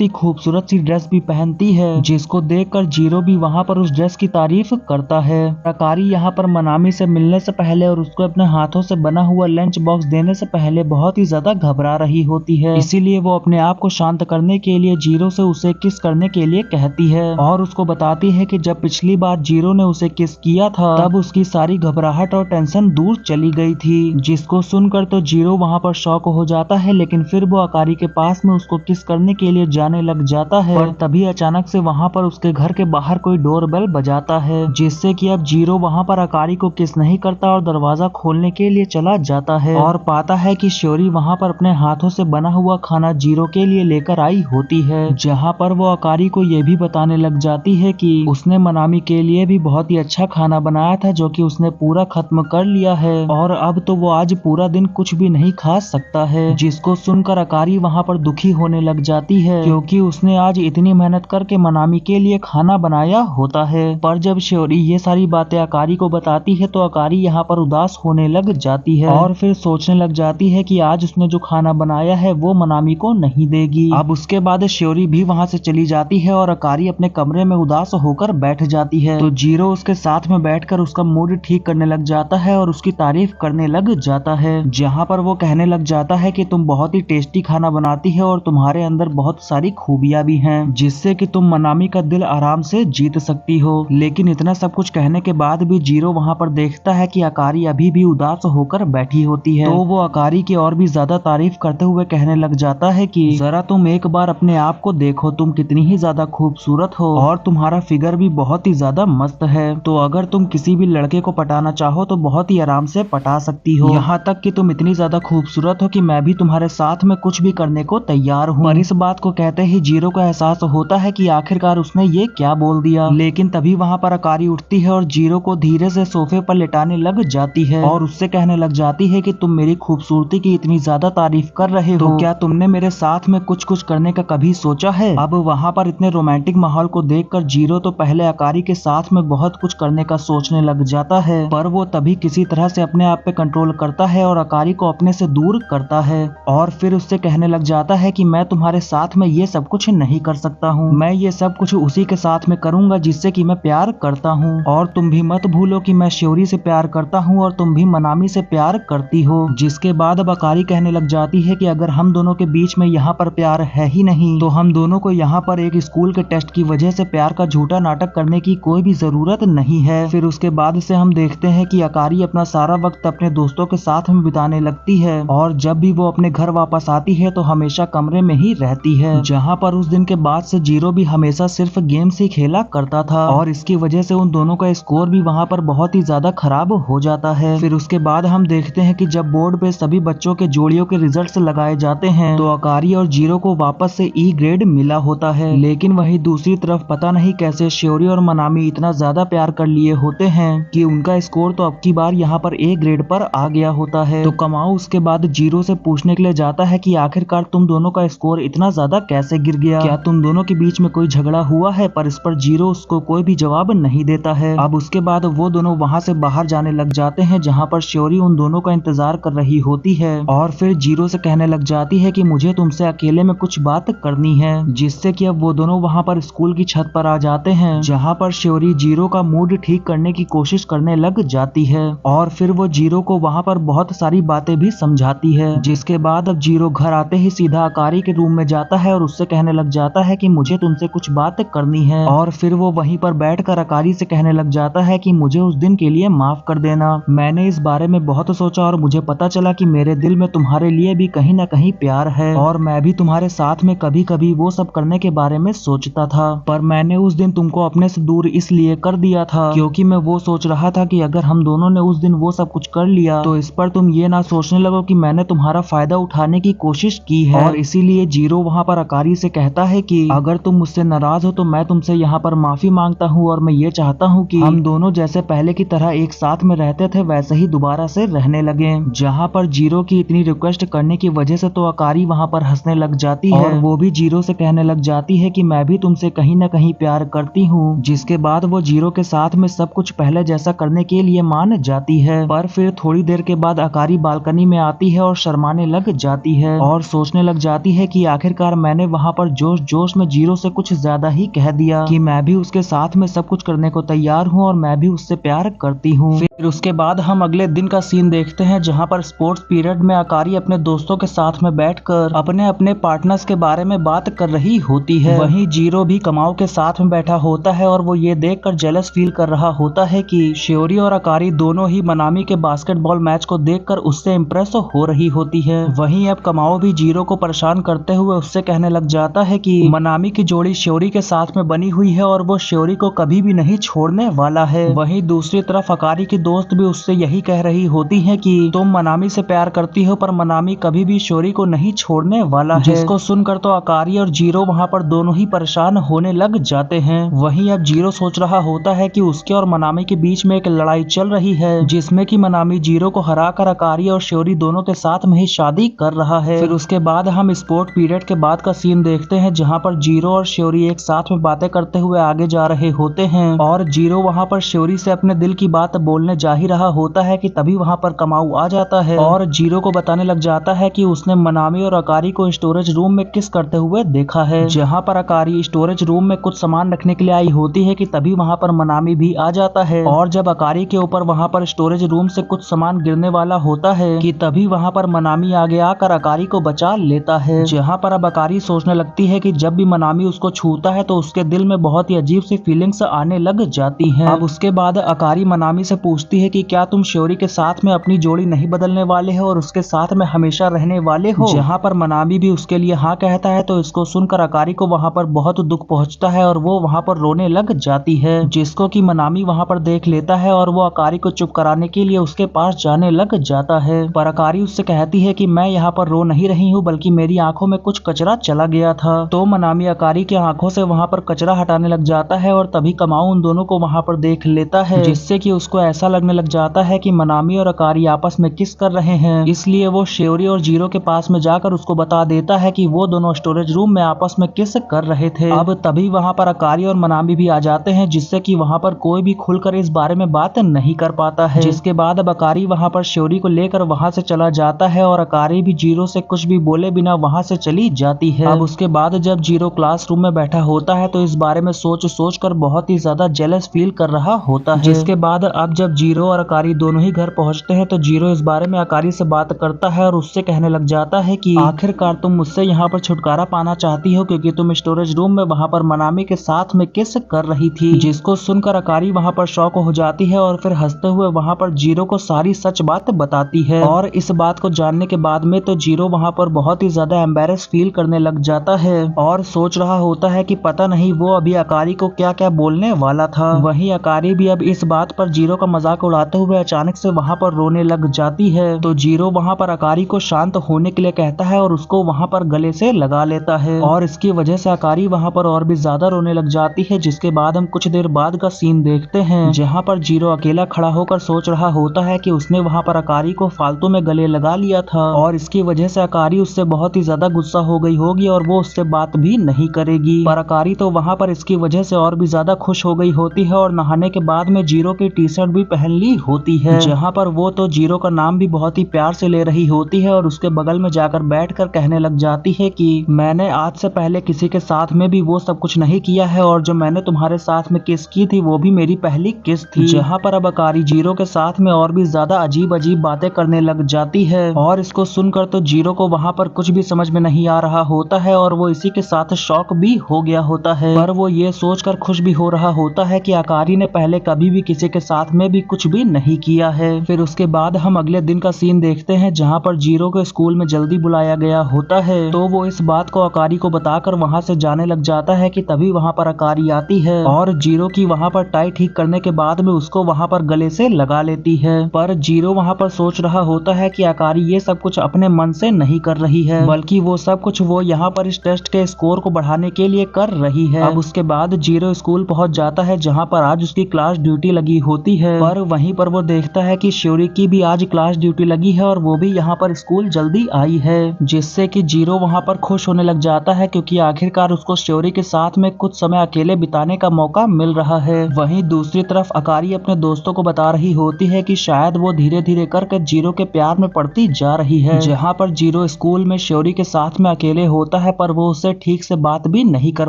ही खूबसूरत सी ड्रेस भी पहनती है, जिसको देखकर जीरो भी वहाँ पर उस ड्रेस की तारीफ करता है। अकारी यहाँ पर मनामी से मिलने से पहले और उसको अपने हाथों से बना हुआ लंच बॉक्स देने से पहले बहुत ही ज्यादा घबरा रही होती है, इसीलिए वो अपने आप को शांत करने के लिए जीरो से उसे किस करने के लिए कहती है और उसको बताती है कि जब पिछली बार जीरो ने उसे किस किया था तब उसकी सारी घबराहट और टेंशन दूर चली गई थी। जिसको सुनकर तो जीरो वहाँ पर शॉक हो जाता है, लेकिन फिर वो अकारी के पास में उसको किस करने के लिए जाने लग जाता है, पर तभी अचानक से वहाँ पर उसके घर के बाहर कोई डोरबेल बजाता है, जिससे कि अब जीरो वहाँ पर अकारी को किस नहीं करता और दरवाजा खोलने के लिए चला जाता है और पाता है कि श्योरी वहाँ पर अपने हाथों से बना हुआ खाना जीरो के लिए लेकर आई होती है, जहाँ पर वो अकारी को ये भी बताने लग जाती है कि उसने मनामी के लिए भी बहुत ही अच्छा खाना बनाया था जो कि उसने पूरा खत्म कर लिया है और अब तो वो आज पूरा दिन कुछ भी नहीं खा सकता है। जिसको सुनकर अकारी वहाँ पर दुखी होने लग जाती है क्योंकि उसने आज इतनी मेहनत करके मनामी के लिए खाना बनाया होता है, पर जब श्योरी ये सारी बातें अकारी को बताती है तो अकारी यहाँ पर उदास होने लग जाती है और फिर सोचने लग जाती है कि आज उसने जो खाना बनाया है वो मनामी को नहीं देगी। अब उसके बाद श्योरी भी वहाँ से चली जाती है और अकारी अपने कमरे में उदास होकर बैठ जाती है, तो जीरो उसके साथ में बैठकर उसका मूड ठीक करने लग जाता है और उसकी तारीफ करने लग जाता है, जहाँ पर वो कहने लग जाता है कि तुम बहुत ही टेस्टी खाना बनाती है और तुम्हारे अंदर बहुत सारी खूबियां भी हैं जिससे कि तुम मनामी का दिल आराम से जीत सकती हो। लेकिन इतना सब कुछ कहने के बाद भी जीरो वहाँ पर देखता है कि अकारी अभी भी उदास होकर बैठी होती है, तो वो अकारी की और भी ज्यादा तारीफ करते हुए कहने लग जाता है कि जरा तुम एक बार अपने आप को देखो, तुम कितनी ही ज्यादा खूबसूरत हो और तुम्हारा फिगर भी बहुत ही ज्यादा मस्त है, तो अगर तुम किसी भी लड़के को पटाना चाहो तो बहुत ही आराम से पटा सकती हो, यहाँ तक कि तुम इतनी ज्यादा खूबसूरत हो कि मैं भी तुम्हारे साथ में कुछ भी करने को तैयार हूँ। पर इस बात को कहते ही जीरो को एहसास होता है कि आखिरकार उसने ये क्या बोल दिया, लेकिन तभी वहाँ पर अकारी उठती है और जीरो को धीरे से सोफे पर लेटाने लग जाती है और उससे कहने लग जाती है कि तुम मेरी खूबसूरती की इतनी ज्यादा तारीफ कर रहे हो, तो क्या तुमने मेरे साथ में कुछ कुछ करने का कभी सोचा है। अब वहाँ पर इतने रोमांटिक माहौल को देखकर जीरो तो पहले अकारी के साथ में बहुत कुछ करने का सोचने लग जाता है, पर वो तभी किसी तरह से अपने आप पे कंट्रोल करता है और अकारी को अपने से दूर करता है और फिर उससे कहने लग जाता है कि मैं तुम्हारे साथ में ये सब कुछ नहीं कर सकता हूँ, मैं ये सब कुछ उसी के साथ में करूंगा जिससे कि मैं प्यार करता हूँ और तुम भी मत भूलो कि मैं श्योरी से प्यार करता हूँ और तुम भी मनामी से प्यार करती हो। जिसके बाद अब अकारी कहने लग जाती है कि अगर हम दोनों के बीच में यहाँ पर प्यार है ही नहीं तो हम दोनों को यहाँ पर एक स्कूल के टेस्ट की वजह से प्यार का झूठा नाटक करने की कोई भी जरूरत नहीं है। फिर उसके बाद से हम देखते हैं कि अकारी अपना सारा वक्त अपने दोस्तों के साथ में बिताने लगती है और जब भी वो अपने घर वापस आती है तो हमेशा कमरे में ही रहती है, जहाँ पर उस दिन के बाद से जीरो भी हमेशा सिर्फ गेम्स ही खेला करता था और इसकी वजह से उन दोनों का स्कोर भी वहाँ पर बहुत ही ज्यादा खराब हो जाता है। फिर उसके बाद हम देखते हैं कि जब बोर्ड पे सभी बच्चों के जोड़ियों के रिजल्ट्स लगाए जाते हैं तो अकारी और जीरो को वापस से ई ग्रेड मिला होता है, लेकिन वहीं दूसरी तरफ पता नहीं कैसे श्योरी और मनामी इतना ज्यादा प्यार कर लिए होते हैं कि उनका स्कोर तो अब की बार यहाँ पर ए ग्रेड पर आ गया होता है। तो कमाओ उसके बाद जीरो से पूछने के लिए जाता है कि आखिरकार तुम दोनों का स्कोर इतना ज्यादा कैसे गिर गया, क्या तुम दोनों के बीच में कोई झगड़ा हुआ है, पर इस पर जीरो उसको कोई भी जवाब नहीं देता है। अब उसके बाद वो दोनों वहाँ से बाहर जाने लग जाते हैं जहाँ पर श्योरी उन दोनों का इंतजार कर रही होती है और फिर जीरो से कहने लग जाती है कि मुझे तुमसे अकेले में कुछ बात करनी है, जिससे कि अब वो दोनों वहाँ पर स्कूल की छत पर आ जाते हैं जहाँ पर श्योरी जीरो का मूड ठीक करने की कोशिश करने लग जाती है और फिर वो जीरो को वहाँ पर बहुत सारी बातें भी समझाती है। जिसके बाद अब जीरो घर आते ही सीधा अकारी के रूम में जाता है और उससे कहने लग जाता है कि मुझे तुमसे कुछ बात करनी है और फिर वो वहीं पर बैठकर अकारी से कहने लग जाता है कि मुझे उस दिन के लिए माफ कर देना, मैंने इस बारे में बहुत सोचा और मुझे पता चला कि मेरे दिल में तुम्हारे लिए भी कहीं ना कहीं प्यार है और मैं भी तुम्हारे साथ में कभी कभी वो सब करने के बारे में सोचता था, पर मैंने उस दिन तुमको अपने से दूर इसलिए कर दिया था क्योंकि मैं वो सोच रहा था कि अगर हम दोनों ने उस दिन वो सब कुछ कर लिया तो इस पर तुम ये ना सोचने लगो कि मैंने तुम्हारा फायदा उठाने की कोशिश की है। और इसीलिए जीरो वहाँ पर अकारी से कहता है कि अगर तुम मुझसे नाराज हो तो मैं तुमसे यहाँ पर माफी मांगता हूँ और मैं ये चाहता हूँ कि हम दोनों जैसे पहले की तरह एक साथ में रहते थे वैसे ही दोबारा से से रहने लगे। जहाँ पर जीरो की इतनी रिक्वेस्ट करने की वजह से तो अकारी वहाँ पर हंसने लग जाती है और वो भी जीरो से कहने लग जाती है कि मैं भी तुमसे कहीं न कहीं प्यार करती हूँ। जिसके बाद वो जीरो के साथ में सब कुछ पहले जैसा करने के लिए मान जाती है। पर फिर थोड़ी देर के बाद अकारी बालकनी में आती है और शर्माने लग जाती है और सोचने लग जाती है कि आखिरकार मैंने वहाँ पर जोश जोश में जीरो से कुछ ज्यादा ही कह दिया कि मैं भी उसके साथ में सब कुछ करने को तैयार हूँ और मैं भी उससे प्यार करती हूँ। फिर उसके बाद हम अगले दिन का सीन देखते हैं जहाँ पर स्पोर्ट्स पीरियड में अकारी अपने दोस्तों के साथ में बैठकर अपने अपने पार्टनर्स के बारे में बात कर रही होती है। वहीं जीरो भी कमाओ के साथ में बैठा होता है और वो ये देखकर जेलस फील कर रहा होता है कि शियोरी और अकारी दोनों ही मनामी के बास्केटबॉल मैच को देखकर उससे इम्प्रेस हो रही होती है। वहीं अब कमाओ भी जीरो को परेशान करते हुए उससे कहने लग जाता है कि मनामी की जोड़ी शियोरी के साथ में बनी हुई है और वो शियोरी को कभी भी नहीं छोड़ने वाला है। वहीं दूसरी तरफ अकारी की दोस्त भी उससे यही कह रही होती है कि तुम मनामी से प्यार करती हो पर मनामी कभी भी शियोरी को नहीं छोड़ने वाला है। जिसको सुनकर तो अकारी और जीरो वहाँ पर दोनों ही परेशान होने लग जाते हैं। वहीं अब जीरो सोच रहा होता है कि उसके और मनामी के बीच में एक लड़ाई चल रही है जिसमें कि मनामी जीरो को हराकर अकारी और शियोरी दोनों के साथ में ही शादी कर रहा है। फिर उसके बाद हम स्पोर्ट पीरियड के बाद का सीन देखते हैं जहाँ पर जीरो और शियोरी एक साथ में बातें करते हुए आगे जा रहे होते हैं और जीरो वहाँ पर शियोरी से अपने दिल की बात बोलने जा ही रहा होता है कि तभी वहाँ पर कमाऊ आ जाता है और जीरो को बताने लग जाता है कि उसने मनामी और अकारी को स्टोरेज रूम में किस करते हुए देखा है। जहाँ पर अकारी स्टोरेज रूम में कुछ सामान रखने के लिए आई होती है कि तभी वहाँ पर मनामी भी आ जाता है और जब अकारी के ऊपर वहाँ पर स्टोरेज रूम से कुछ सामान गिरने वाला होता है कि तभी वहाँ पर मनामी आगे आकर अकारी को बचा लेता है। जहाँ पर अब अकारी सोचने लगती है कि जब भी मनामी उसको छूता है तो उसके दिल में बहुत ही अजीब सी फीलिंग्स आने लग जाती हैं। अब उसके बाद अकारी मनामी से पूछती है कि क्या तुम शियोरी के साथ में अपनी जोड़ी नहीं बदलने वाले हो और उसके साथ में हमेशा रहने वाले हो। जहाँ पर मनामी भी उसके लिए हाँ कहता है तो इसको सुनकर अकारी को वहाँ पर बहुत दुख पहुँचता है और वो वहाँ पर रोने लग जाती है जिसको कि मनामी वहाँ पर देख लेता है और वो अकारी को चुप कराने के लिए उसके पास जाने लग जाता है। पर अकारी उससे कहती है कि मैं यहाँ पर रो नहीं रही हूँ बल्कि मेरी आंखों में कुछ कचरा चला गया था। तो मनामी अकारी की आंखों से वहाँ पर कचरा हटाने लग जाता है और तभी कमाऊ उन दोनों को वहाँ पर देख लेता है जिससे कि उसको ऐसा लगने लग जाता है कि मनामी और अकारी आपस में किस कर रहे हैं। इसलिए वो शियोरी और जीरो के पास में जाकर उसको बता देता है कि वो दोनों स्टोरेज रूम में आपस में किस कर रहे थे। अब तभी वहाँ पर अकारी और मनामी भी आ जाते हैं जिससे कि वहाँ पर कोई भी खुलकर इस बारे में बात नहीं कर पाता है। जिसके बाद अब अकारी वहाँ पर शियोरी को लेकर वहाँ से चला जाता है और अकारी भी जीरो से कुछ भी बोले बिना वहाँ से चली जाती है। अब उसके बाद जब जीरो क्लासरूम में बैठा होता है तो इस बारे में सोच सोच कर बहुत ही ज्यादा जेलस फील कर रहा होता है। जिसके बाद अब जब जीरो और अकारी दोनों ही घर पहुँचते हैं तो जीरो इस बारे में अकारी से बात करता है और उससे कहने लग जाता है कि आखिरकार तुम मुझसे यहाँ पर छुटकारा पाना चाहती हो क्योंकि तुम स्टोरेज रूम में वहाँ पर मनामी के साथ में किस कर रही थी। जिसको सुनकर अकारी वहाँ पर शॉक हो जाती है और फिर हंसते हुए वहाँ पर जीरो को सारी सच बात बताती है और इस बात को जानने के बाद में तो जीरो वहाँ पर बहुत ही ज्यादा एम्बेरस फील करने लग जाता है और सोच रहा होता है कि पता नहीं वो अभी अकारी को क्या क्या बोलने वाला था। वहीं अकारी भी अब इस बात पर जीरो का मजाक उड़ाते हुए अचानक से वहाँ पर रोने लग जाती है। तो जीरो वहाँ पर अकारी को शांत होने के लिए कहता है और उसको वहाँ पर गले से लगा लेता है और इसकी वजह से अकारी वहाँ पर और भी ज्यादा रोने लग जाती है। जिसके बाद हम कुछ देर बाद का सीन देखते हैं जहाँ पर जीरो अकेला खड़ा होकर सोच रहा होता है कि उसने वहाँ पर अकारी को फालतू में गले लगा लिया था और इसकी वजह से अकारी उससे बहुत ही ज्यादा गुस्सा हो गई होगी और वो उससे बात भी नहीं करेगी। पर अकारी तो वहाँ पर इसकी वजह से और भी ज्यादा खुश हो गई होती है और नहाने के बाद में जीरो की टी शर्ट भी पहन ली होती है जहाँ पर वो तो जीरो का नाम भी बहुत ही प्यार से ले रही होती है और उसके बगल में जाकर बैठकर कहने लग जाती है कि मैंने आज से पहले किसी के साथ में भी वो सब कुछ नहीं किया है और जो मैंने तुम्हारे साथ में किस की थी वो भी मेरी पहली किस थी। जहाँ पर अब अकारी जीरो के साथ में और भी ज्यादा अजीब अजीब बातें करने लग जाती है और इसको सुनकर तो जीरो को वहाँ पर कुछ भी समझ में नहीं आ रहा होता है और वो इसी के साथ शॉक भी हो गया होता है। पर वो ये सोचकर खुश भी हो रहा होता है कि अकारी ने पहले कभी भी किसी के साथ में भी कुछ भी नहीं किया है। फिर उसके बाद हम अगले दिन का सीन देखते हैं जहाँ पर जीरो को स्कूल में जल्दी बुलाया गया होता है तो वो इस बात को अकारी को बताकर वहाँ से जाने लग जाता है कि तभी वहाँ पर अकारी आती है और जीरो की वहाँ पर टाई ठीक करने के बाद में उसको वहाँ पर गले से लगा लेती है। पर जीरो वहाँ पर सोच रहा होता है कि अकारी ये सब कुछ अपने मन से नहीं कर रही है बल्कि वो सब कुछ वो यहाँ पर इस टेस्ट के स्कोर को बढ़ाने के लिए कर रही है। अब उसके बाद जीरो स्कूल पहुँच जाता है जहाँ पर आज उसकी क्लास ड्यूटी लगी होती है। पर पर वहीं पर वो देखता है कि श्योरी की भी आज क्लास ड्यूटी लगी है और वो भी यहाँ पर स्कूल जल्दी आई है, जिससे कि जीरो वहाँ पर खुश होने लग जाता है क्योंकि आखिरकार उसको श्योरी के साथ में कुछ समय अकेले बिताने का मौका मिल रहा है। वहीं दूसरी तरफ अकारी अपने दोस्तों को बता रही होती है कि शायद वो धीरे धीरे करके जीरो के प्यार में पड़ती जा रही है। जहाँ पर जीरो स्कूल में श्योरी के साथ में अकेले होता है पर वो उससे ठीक से बात भी नहीं कर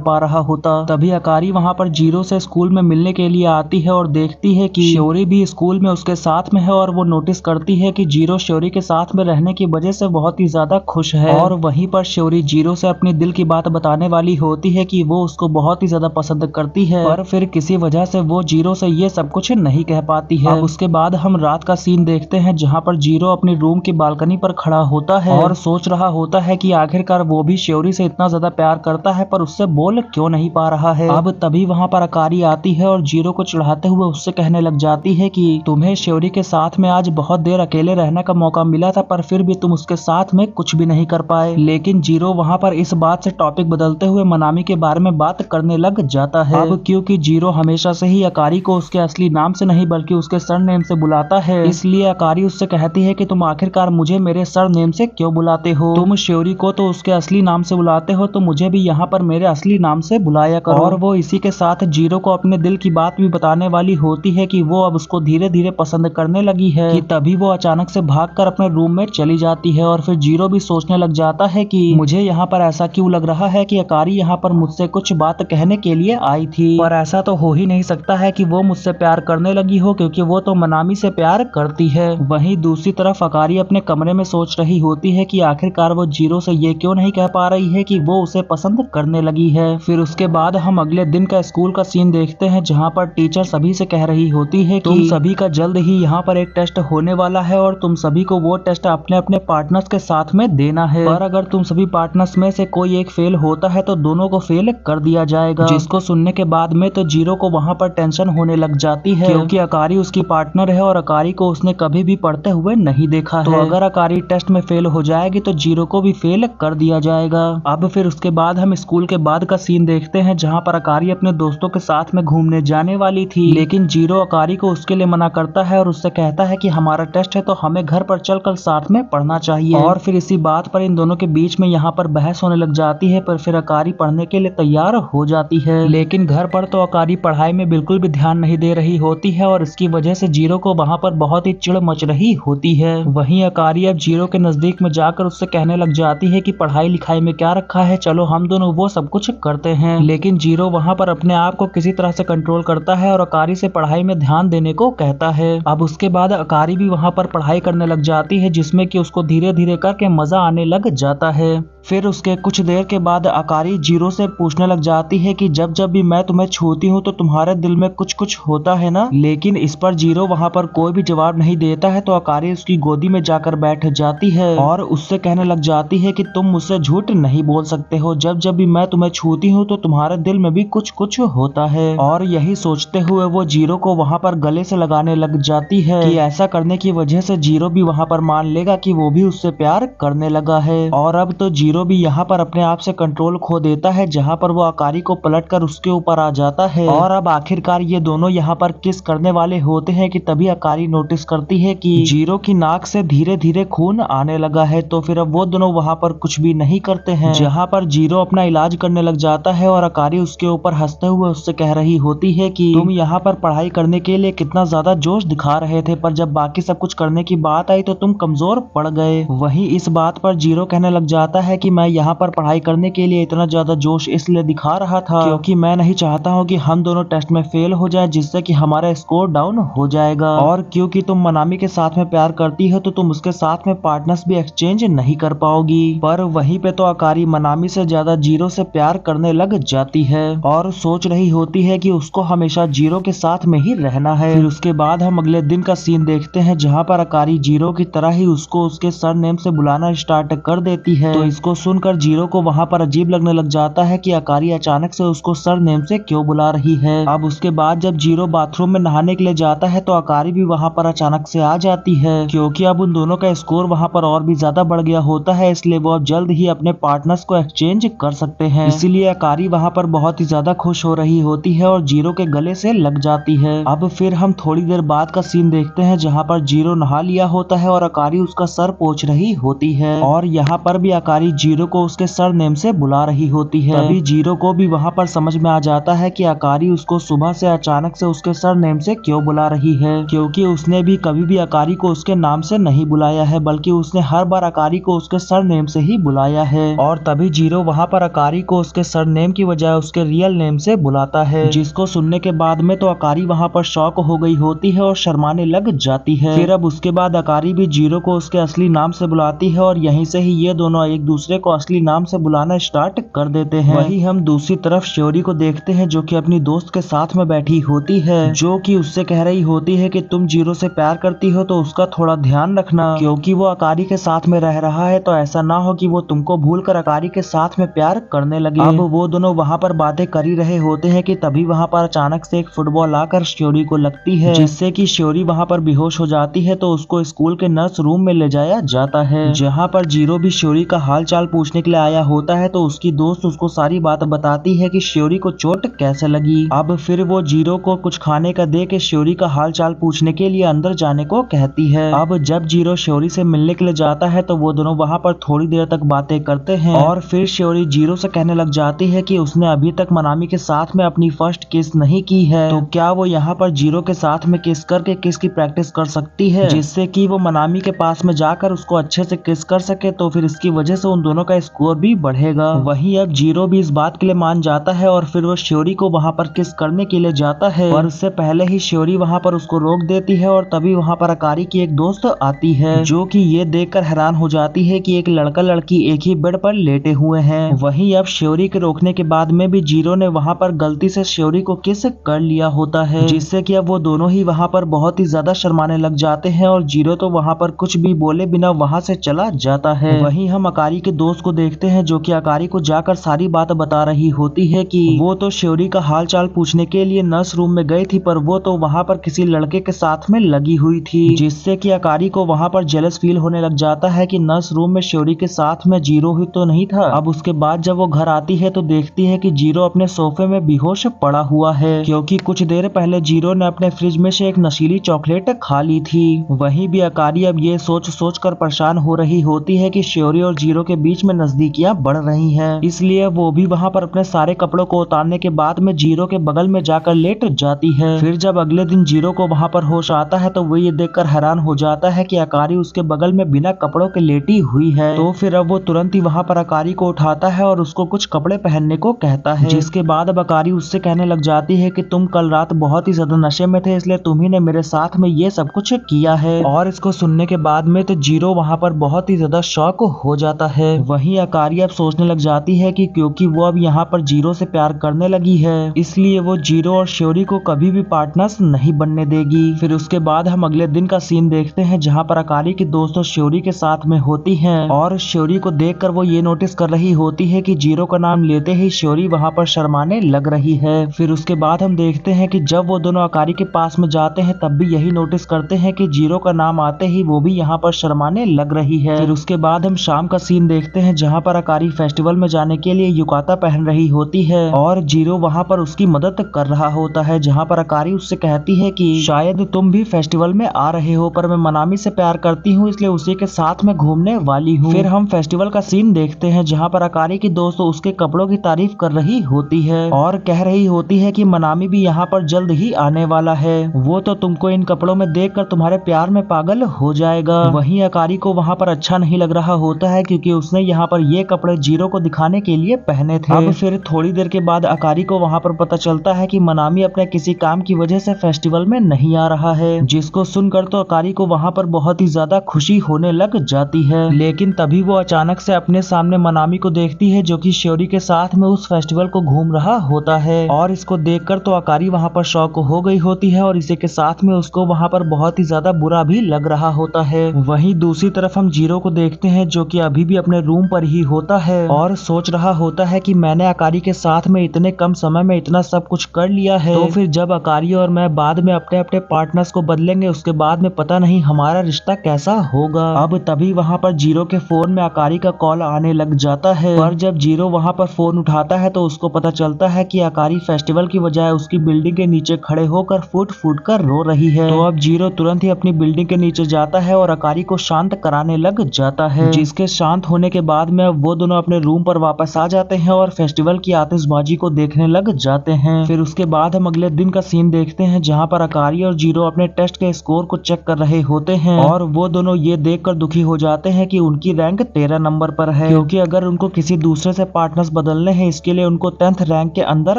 पा रहा होता। तभी अकारी वहाँ पर जीरो से स्कूल में मिलने के लिए आती है और देखती है कि श्योरी भी स्कूल में उसके साथ में है और वो नोटिस करती है कि जीरो श्योरी के साथ में रहने की वजह से बहुत ही ज्यादा खुश है। और वहीं पर श्योरी जीरो से अपनी दिल की बात बताने वाली होती है कि वो उसको बहुत ही ज्यादा पसंद करती है, पर फिर किसी वजह से वो जीरो से ये सब कुछ नहीं कह पाती है। अब उसके बाद हम रात का सीन देखते हैं जहाँ पर जीरो अपनी रूम की बालकनी पर खड़ा होता है और सोच रहा होता है कि आखिरकार वो भी श्योरी से इतना ज्यादा प्यार करता है पर उससे बोल क्यों नहीं पा रहा है। अब तभी वहाँ पर अकारी आती है और जीरो को चिढ़ाते हुए उससे कहने लग जाती है कि तुम्हें श्योरी के साथ में आज बहुत देर अकेले रहने का मौका मिला था पर फिर भी तुम उसके साथ में कुछ भी नहीं कर पाए। लेकिन जीरो वहाँ पर इस बात से टॉपिक बदलते हुए मनामी के बारे में बात करने लग जाता है। अब क्योंकि जीरो हमेशा से ही अकारी को उसके असली नाम से नहीं बल्कि उसके सरनेम से बुलाता है, इसलिए अकारी उससे कहती है कि तुम आखिरकार मुझे मेरे सरनेम से क्यों बुलाते हो? तुम श्योरी को तो उसके असली नाम से बुलाते हो तो मुझे भी यहाँ पर मेरे असली नाम से बुलाया करो। और वो इसी के साथ जीरो को अपने दिल की बात भी बताने वाली होती है कि वो अब उसको धीरे धीरे पसंद करने लगी है कि तभी वो अचानक से भागकर अपने रूम में चली जाती है। और फिर जीरो भी सोचने लग जाता है कि मुझे यहाँ पर ऐसा क्यों लग रहा है कि अकारी यहाँ पर मुझसे कुछ बात कहने के लिए आई थी, पर ऐसा तो हो ही नहीं सकता है कि वो मुझसे प्यार करने लगी हो क्योंकि वो तो मनामी से प्यार करती है। वहीं दूसरी तरफ अकारी अपने कमरे में सोच रही होती है कि आखिरकार वो जीरो से ये क्यों नहीं कह पा रही है कि वो उसे पसंद करने लगी है। फिर उसके बाद हम अगले दिन का स्कूल का सीन देखते हैं जहाँ पर टीचर सभी से कह रही होती है कि तुम सभी का जल्द ही यहाँ पर एक टेस्ट होने वाला है और तुम सभी को वो टेस्ट अपने अपने पार्टनर्स के साथ में देना है, और अगर तुम सभी पार्टनर्स में से कोई एक फेल होता है तो दोनों को फेल कर दिया जाएगा। जिसको सुनने के बाद में तो जीरो को वहाँ पर टेंशन होने लग जाती है क्योंकि अकारी उसकी पार्टनर है और अकारी को उसने कभी भी पढ़ते हुए नहीं देखा है। तो अगर अकारी टेस्ट में फेल हो जाएगी तो जीरो को भी फेल कर दिया जाएगा। अब फिर उसके बाद हम स्कूल के बाद का सीन देखते हैं जहाँ पर अकारी अपने दोस्तों के साथ में घूमने जाने वाली थी, लेकिन जीरो अकारी को उसके लिए मना करता है और उससे कहता है कि हमारा टेस्ट है तो हमें घर पर चलकर साथ में पढ़ना चाहिए। और फिर इसी बात पर इन दोनों के बीच में यहाँ पर बहस होने लग जाती है, पर फिर अकारी पढ़ने के लिए तैयार हो जाती है। लेकिन घर पर तो अकारी पढ़ाई में बिल्कुल भी ध्यान नहीं दे रही होती है और इसकी वजह से जीरो को वहाँ पर बहुत ही चिढ़ मच रही होती है। वहीं अकारी अब जीरो के नजदीक में जाकर उससे कहने लग जाती है कि पढ़ाई लिखाई में क्या रखा है, चलो हम दोनों वो सब कुछ करते हैं। लेकिन जीरो वहाँ पर अपने आप को किसी तरह से कंट्रोल करता है और अकारी से पढ़ाई में ध्यान देने को कहता है। अब उसके बाद अकारी भी वहाँ पर पढ़ाई करने लग जाती है जिसमें कि उसको धीरे धीरे करके मजा आने लग जाता है। फिर उसके कुछ देर के बाद अकारी जीरो से पूछने लग जाती है कि जब जब भी मैं तुम्हें छूती हूँ तो तुम्हारे दिल में कुछ कुछ होता है ना। लेकिन इस पर जीरो वहाँ पर कोई भी जवाब नहीं देता है तो अकारी उसकी गोदी में जाकर बैठ जाती है और उससे कहने लग जाती है कि तुम मुझसे झूठ नहीं बोल सकते हो, जब जब भी मैं तुम्हें छूती हूँ तो तुम्हारे दिल में भी कुछ कुछ होता है। और यही सोचते हुए वो जीरो को वहाँ पर गले से लगाने लग जाती है कि ऐसा करने की वजह से जीरो भी वहाँ पर मान लेगा कि वो भी उससे प्यार करने लगा है। और अब तो जीरो भी यहाँ पर अपने आप से कंट्रोल खो देता है जहाँ पर वो अकारी को पलटकर उसके ऊपर आ जाता है। और अब आखिरकार ये दोनों यहाँ पर किस करने वाले होते हैं कि तभी अकारी नोटिस करती है कि जीरो की नाक से धीरे धीरे खून आने लगा है। तो फिर अब वो दोनों वहाँ पर कुछ भी नहीं करते हैं, जहाँ पर जीरो अपना इलाज करने लग जाता है और अकारी उसके ऊपर हंसते हुए उससे कह रही होती है कि तुम यहाँ पर पढ़ाई करने के लिए कितना ज्यादा जोश दिखा रहे थे, पर जब बाकी सब कुछ करने की बात आई तो तुम कमजोर पड़ गए। वहीं इस बात पर जीरो कहने लग जाता है कि मैं यहाँ पर पढ़ाई करने के लिए इतना ज्यादा जोश इसलिए दिखा रहा था क्योंकि मैं नहीं चाहता हूँ कि हम दोनों टेस्ट में फेल हो जाए जिससे कि हमारा स्कोर डाउन हो जाएगा। और क्योंकि तुम मनामी के साथ में प्यार करती हो तो तुम उसके साथ में पार्टनर्स भी एक्सचेंज नहीं कर पाओगी। पर वहीं पे तो अकारी मनामी से ज्यादा जीरो से प्यार करने लग जाती है और सोच रही होती है कि उसको हमेशा जीरो के साथ में ही रहना है। फिर उसके बाद हम अगले दिन का सीन देखते हैं जहाँ पर अकारी जीरो की तरह ही उसको उसके सरनेम से बुलाना स्टार्ट कर देती है। तो इसको सुनकर जीरो को वहाँ पर अजीब लगने लग जाता है कि अकारी अचानक से उसको सरनेम से क्यों बुला रही है। अब उसके बाद जब जीरो बाथरूम में नहाने के लिए जाता है तो अकारी भी वहाँ पर अचानक से आ जाती है क्योंकि अब उन दोनों का स्कोर वहाँ पर और भी ज्यादा बढ़ गया होता है, इसलिए वो अब जल्द ही अपने पार्टनर्स को एक्सचेंज कर सकते हैं। इसीलिए अकारी वहाँ पर बहुत ही ज्यादा खुश हो रही होती है और जीरो के गले से लग जाती है। अब फिर हम थोड़ी देर बाद का सीन देखते हैं जहाँ पर जीरो नहा लिया होता है और अकारी उसका सर पोंछ रही होती है और यहाँ पर भी अकारी जीरो को उसके सर नेम से बुला रही होती है। तभी जीरो को भी वहाँ पर समझ में आ जाता है कि अकारी उसको सुबह से अचानक से उसके सर नेम से क्यों बुला रही है, क्योंकि उसने भी कभी भी अकारी को उसके नाम से नहीं बुलाया है, बल्कि उसने हर बार अकारी को उसके सर नेम से ही बुलाया है। और तभी जीरो वहाँ पर अकारी को उसके सर नेम की बजाय उसके रियल नेम से बुलाता है, जिसको सुनने के बाद में तो अकारी वहाँ पर शॉक हो गई होती है और शर्माने लग जाती है। फिर अब उसके बाद अकारी भी जीरो को उसके असली नाम से बुलाती है और यहीं से ही ये दोनों एक दूसरे को असली नाम से बुलाना स्टार्ट कर देते हैं। वही हम दूसरी तरफ श्योरी को देखते हैं जो कि अपनी दोस्त के साथ में बैठी होती है, जो कि उससे कह रही होती है कि तुम जीरो से प्यार करती हो तो उसका थोड़ा ध्यान रखना, क्योंकि वो अकारी के साथ में रह रहा है, तो ऐसा ना हो कि वो तुमको भूलकर अकारी के साथ में प्यार करने लगे। अब वो दोनों वहाँ पर बातें कर ही रहे होते हैं कि तभी वहाँ पर अचानक से एक फुटबॉल आकर श्योरी को लगती है, जिससे कि श्योरी वहाँ पर बेहोश हो जाती है। तो उसको स्कूल के नर्स रूम में ले जाया जाता है, जहाँ पर जीरो भी श्योरी का हाल चाल पूछने के लिए आया होता है। तो उसकी दोस्त उसको सारी बात बताती है कि श्योरी को चोट कैसे लगी। अब फिर वो जीरो को कुछ खाने का दे के श्योरी का हाल चाल पूछने के लिए अंदर जाने को कहती है। अब जब जीरो श्योरी से मिलने के लिए जाता है तो वो दोनों वहाँ पर थोड़ी देर तक बातें करते हैं और फिर श्योरी जीरो से कहने लग जाती है कि उसने अभी तक मनामी के साथ में अपनी फर्स्ट किस नहीं की है, तो क्या वो यहाँ पर जीरो के साथ में किस करके किस की प्रैक्टिस कर सकती है, जिससे कि वो मनामी के पास में जाकर उसको अच्छे से किस कर सके, तो फिर इसकी वजह से उन दोनों का स्कोर भी बढ़ेगा। वहीं अब जीरो भी इस बात के लिए मान जाता है और फिर वो श्योरी को वहाँ पर किस करने के लिए जाता है, पर उससे पहले ही श्योरी वहाँ पर उसको रोक देती है और तभी वहाँ पर अकारी की एक दोस्त आती है, जो कि ये देखकर हैरान हो जाती है कि एक लड़का लड़की एक ही बेड पर लेटे हुए हैं। वहीं अब श्योरी के रोकने के बाद में भी जीरो ने वहाँ पर गलती से श्योरी को किस कर लिया होता है, जिससे कि अब वो दोनों ही वहाँ पर बहुत ही ज्यादा शर्माने लग जाते हैं और जीरो तो वहाँ पर कुछ भी बोले बिना वहाँ से चला जाता है। वहीं हम अकारी के दोस्त को देखते हैं जो कि अकारी को जाकर सारी बात बता रही होती है कि वो तो श्योरी का हाल चाल पूछने के लिए नर्स रूम में गई थी, पर वो तो वहाँ पर किसी लड़के के साथ में लगी हुई थी, जिससे कि अकारी को वहाँ पर जेलस फील होने लग जाता है कि नर्स रूम में श्योरी के साथ में जीरो ही तो नहीं था। अब उसके बाद जब वो घर आती है तो देखती है कि जीरो अपने सोफे में बेहोश पड़ा हुआ है, क्योंकि कुछ देर पहले जीरो ने अपने फ्रिज में से एक नशीली चॉकलेट खा ली थी। वहीं भी अकारी अब ये सोच कर परेशान हो रही होती है कि श्योरी और जीरो के बीच में नजदीकियां बढ़ रही हैं, इसलिए वो भी वहां पर अपने सारे कपड़ों को उतारने के बाद में जीरो के बगल में जाकर लेट जाती है। फिर जब अगले दिन जीरो को वहां पर होश आता है तो वो ये देखकर हैरान हो जाता है कि अकारी उसके बगल में बिना कपड़ों के लेटी हुई है। तो फिर अब वो तुरंत ही वहां पर अकारी को उठाता है और उसको कुछ कपड़े पहनने को कहता है, जिसके बाद अब अकारी उससे कहने लग जाती है कि तुम कल रात बहुत ही ज्यादा नशे में थे, इसलिए तुम ही ने मेरे साथ में ये सब कुछ किया है। और इसको सुनने के बाद में तो जीरो वहाँ पर बहुत ही ज्यादा शॉक हो जाता है। वहीं अकारी अब सोचने लग जाती है कि क्योंकि वो अब यहाँ पर जीरो से प्यार करने लगी है, इसलिए वो जीरो और श्योरी को कभी भी पार्टनर्स नहीं बनने देगी। फिर उसके बाद हम अगले दिन का सीन देखते हैं जहाँ पर अकारी की दोस्तों श्योरी के साथ में होती है और श्योरी को देखकर वो ये नोटिस कर रही होती है कि जीरो का नाम लेते ही श्योरी वहाँ पर शर्माने लग रही है। फिर उसके बाद हम देखते हैं कि जब वो दोनों अकारी के पास में जाते हैं तब भी यही नोटिस करते हैं कि जीरो का नाम आते ही वो भी यहाँ पर शर्माने लग रही है। फिर उसके बाद हम शाम का सीन देखते हैं जहाँ पर अकारी फेस्टिवल में जाने के लिए युकाता पहन रही होती है और जीरो वहाँ पर उसकी मदद कर रहा होता है, जहाँ पर अकारी उससे कहती है कि शायद तुम भी फेस्टिवल में आ रहे हो, पर मैं मनामी से प्यार करती हूँ इसलिए उसी के साथ में घूमने वाली हूँ। फिर हम फेस्टिवल का सीन देखते हैं जहाँ पर अकारी की दोस्त उसके कपड़ों की तारीफ कर रही होती है और कह रही होती है कि मनामी भी यहाँ पर जल्द ही आने वाला है, वो तो तुमको इन कपड़ों में देखकर तुम्हारे प्यार में पागल हो जाएगा। वहीं अकारी को वहाँ पर अच्छा नहीं लग रहा होता है क्योंकि उसने यहाँ पर ये कपड़े जीरो को दिखाने के लिए पहने थे। अब फिर थोड़ी देर के बाद अकारी को वहाँ पर पता चलता है कि मनामी अपने किसी काम की वजह से फेस्टिवल में नहीं आ रहा है, जिसको सुनकर तो अकारी को वहाँ पर बहुत ही ज्यादा खुशी होने लग जाती है। लेकिन तभी वो अचानक से अपने सामने मनामी को देखती है जो कि श्योरी के साथ में उस फेस्टिवल को घूम रहा होता है और इसको देखकर तो अकारी वहाँ पर शॉक हो गई होती है और इसी के साथ में उसको वहाँ पर बहुत ही ज्यादा बुरा भी लग रहा होता है। वहीं दूसरी तरफ हम जीरो को देखते हैं जो कि अभी भी अपने रूम पर ही होता है और सोच रहा होता है कि मैंने अकारी के साथ में इतने कम समय में इतना सब कुछ कर लिया है, तो फिर जब अकारी और मैं बाद में अपने अपने पार्टनर्स को बदलेंगे उसके बाद में पता नहीं हमारा रिश्ता कैसा होगा। अब तभी वहाँ पर जीरो के फोन में अकारी का कॉल आने लग जाता है, पर जब जीरो वहाँ पर फोन उठाता है तो उसको पता चलता है कि अकारी फेस्टिवल की बजाय उसकी बिल्डिंग के नीचे खड़े होकर फुल फुट फुट कर रो रही है। तो अब जीरो तुरंत ही अपनी बिल्डिंग के नीचे जाता है और अकारी को शांत कराने लग जाता है, जिसके शांत होने के बाद में वो दोनों अपने रूम पर वापस आ जाते हैं और फेस्टिवल की आतिशबाजी को देखने लग जाते हैं। फिर उसके बाद हम अगले दिन का सीन देखते हैं, जहाँ पर अकारी और जीरो अपने टेस्ट के स्कोर को चेक कर रहे होते हैं और वो दोनों ये देखकर दुखी हो जाते हैं कि उनकी रैंक 13 नंबर पर है, क्योंकि अगर उनको किसी दूसरे से पार्टनर्स बदलने हैं इसके लिए उनको 10th रैंक के अंदर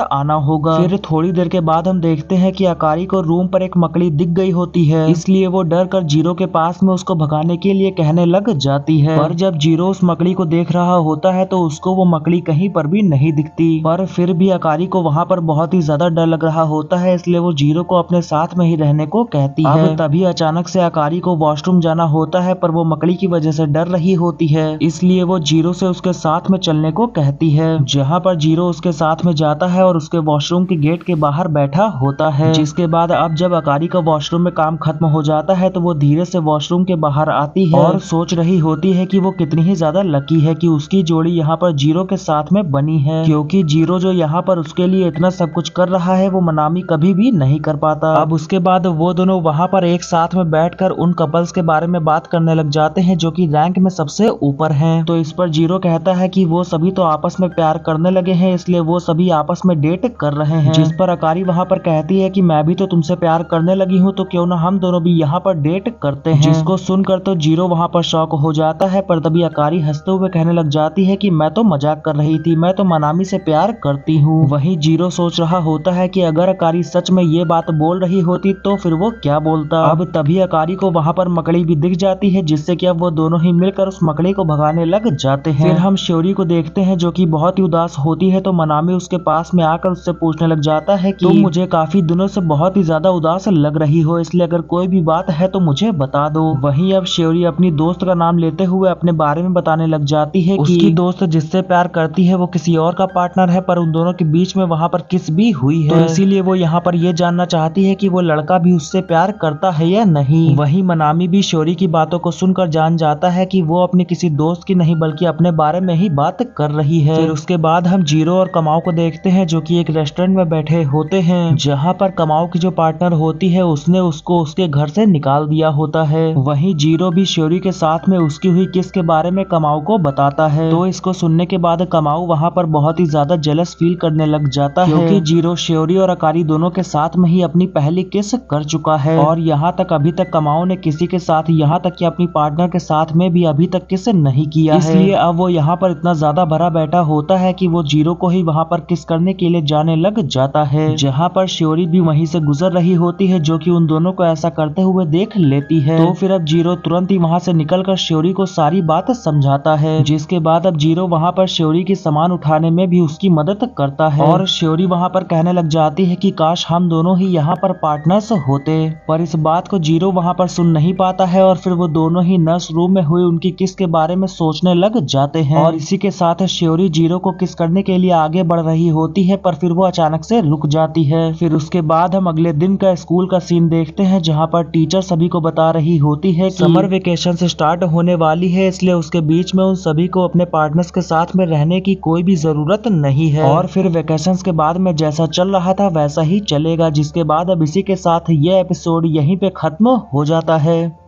आना होगा। फिर थोड़ी देर के बाद हम देखते हैं कि अकारी को रूम पर एक मकड़ी दिख गई होती है, इसलिए वो डर कर जीरो के पास में उसको भगाने के लिए कहने लग जाती है। पर जब जीरो उस मकड़ी को देख रहा होता है तो उसको वो मकड़ी कहीं पर भी नहीं दिखती, पर फिर भी अकारी को वहाँ पर बहुत ही ज्यादा डर लग रहा होता है, इसलिए वो जीरो को अपने साथ में ही रहने को कहती है। अब तभी अचानक से अकारी को वॉशरूम जाना होता है, पर वो मकड़ी की वजह से डर रही होती है, इसलिए वो जीरो से उसके साथ में चलने को कहती है, जहाँ पर जीरो उसके साथ में जाता है और उसके वॉशरूम के गेट के बाहर बैठा होता है। जिसके बाद अब जब अकारी का वॉशरूम में काम खत्म हो जाता है तो वो धीरे से वॉशरूम के बाहर आती है और सोच रही होती है कि वो कितनी ही ज्यादा लकी है कि उसकी जोड़ी यहाँ पर जीरो के साथ में बनी है, क्योंकि जीरो जो यहाँ पर उसके लिए इतना सब कुछ कर रहा है वो मनामी कभी भी नहीं कर पाता। अब उसके बाद वो दोनों वहाँ पर एक साथ में बैठकर उन कपल्स के बारे में बात करने लग जाते हैं जो कि रैंक में सबसे ऊपर हैं। तो इस पर जीरो कहता है कि वो सभी तो आपस में प्यार करने लगे हैं, इसलिए वो सभी आपस में डेट कर रहे हैं। जिस पर अकारी वहाँ पर कहती है कि मैं भी तो तुमसे प्यार करने लगी हूँ, तो क्यों ना हम दोनों भी यहाँ पर डेट करते हैं। जिसको सुनकर तो जीरो वहाँ पर शॉक हो जाता है, पर तभी अकारी हंसते हुए कहने लग जाती है कि मैं तो मजाक कर रही थी, मैं तो मनामी से प्यार करती हूँ। वहीं जीरो सोच रहा होता है कि अगर अकारी सच में ये बात बोल रही होती तो फिर वो क्या बोलता। अब तभी अकारी को वहाँ पर मकड़ी भी दिख जाती है, जिससे कि अब वो दोनों ही मिलकर उस मकड़ी को भगाने लग जाते हैं। फिर हम श्योरी को देखते हैं जो कि बहुत ही उदास होती है, तो मनामी उसके पास में आकर उससे पूछने लग जाता है कि तुम मुझे काफी दिनों से बहुत ही ज्यादा उदास लग रही हो, इसलिए अगर कोई भी बात है तो मुझे बता दो। वहीं अब श्योरी अपनी दोस्त का नाम लेते हुए अपने बारे में बताने लग जाती है कि उसकी दोस्त जिससे प्यार करती है वो किसी और का पार्टनर है, पर उन दोनों के बीच में वहाँ पर किस भी हुई है, तो इसीलिए वो यहाँ पर ये जानना चाहती है कि वो लड़का भी उससे प्यार करता है या नहीं। वहीं मनामी भी श्योरी की बातों को सुनकर जान जाता है कि वो अपनी किसी दोस्त की नहीं बल्कि अपने बारे में ही बात कर रही है। फिर उसके बाद हम जीरो और कमाओ को देखते हैं जो कि एक रेस्टोरेंट में बैठे होते हैं, जहाँ पर कमाओ की जो पार्टनर होती है उसने उसको उसके घर से निकाल दिया होता है। वहीं जीरो भी श्योरी के साथ में उसकी हुई किस के बारे में कमाओ को बताता है, तो इसको सुनने के बाद कमाओ वहाँ पर बहुत ही ज्यादा जेलस फील करने लग जाता है, क्योंकि जीरो श्योरी और अकारी दोनों के साथ में ही अपनी पहली किस कर चुका है और यहाँ तक अभी तक कमाओ ने किसी के साथ, यहाँ तक कि अपनी पार्टनर के साथ में भी अभी तक किस नहीं किया है। इसलिए अब वो यहाँ पर इतना ज्यादा भरा बैठा होता है कि वो जीरो को ही वहाँ पर किस करने के लिए जाने लग जाता है, जहाँ पर श्योरी भी वहीं से गुजर रही होती है, जो कि उन दोनों को ऐसा करते हुए देख लेती है। तो फिर अब जीरो तुरंत ही वहाँ से निकलकर श्योरी को सारी बात समझाता है, जिसके बाद अब जीरो वहाँ पर श्योरी की सामान उठाने में भी उसकी मदद करता है और श्योरी वहाँ पर कहने लग जाती है कि काश हम दोनों ही यहाँ पर पार्टनर्स होते, पर इस बात को जीरो वहाँ पर सुन नहीं पाता है और फिर वो दोनों ही नर्स रूम में हुई उनकी किस के बारे में सोचने लग जाते हैं और इसी के साथ श्योरी जीरो को किस करने के लिए आगे बढ़ रही होती है, पर फिर वो अचानक से रुक जाती है। फिर उसके बाद हम अगले दिन का स्कूल का सीन देखते हैं, जहाँ पर टीचर सभी को बता रही होती है कि समर वेकेशन से स्टार्ट होने वाली है, इसलिए उसके बीच में उन सभी को अपने पार्टनर्स के साथ में रहने की कोई भी जरूरत नहीं है और फिर वेकेशन के बाद में जैसा चल रहा था वैसा ही चलेगा। जिसके बाद अब इसी के साथ ये एपिसोड यहीं पे खत्म हो जाता है।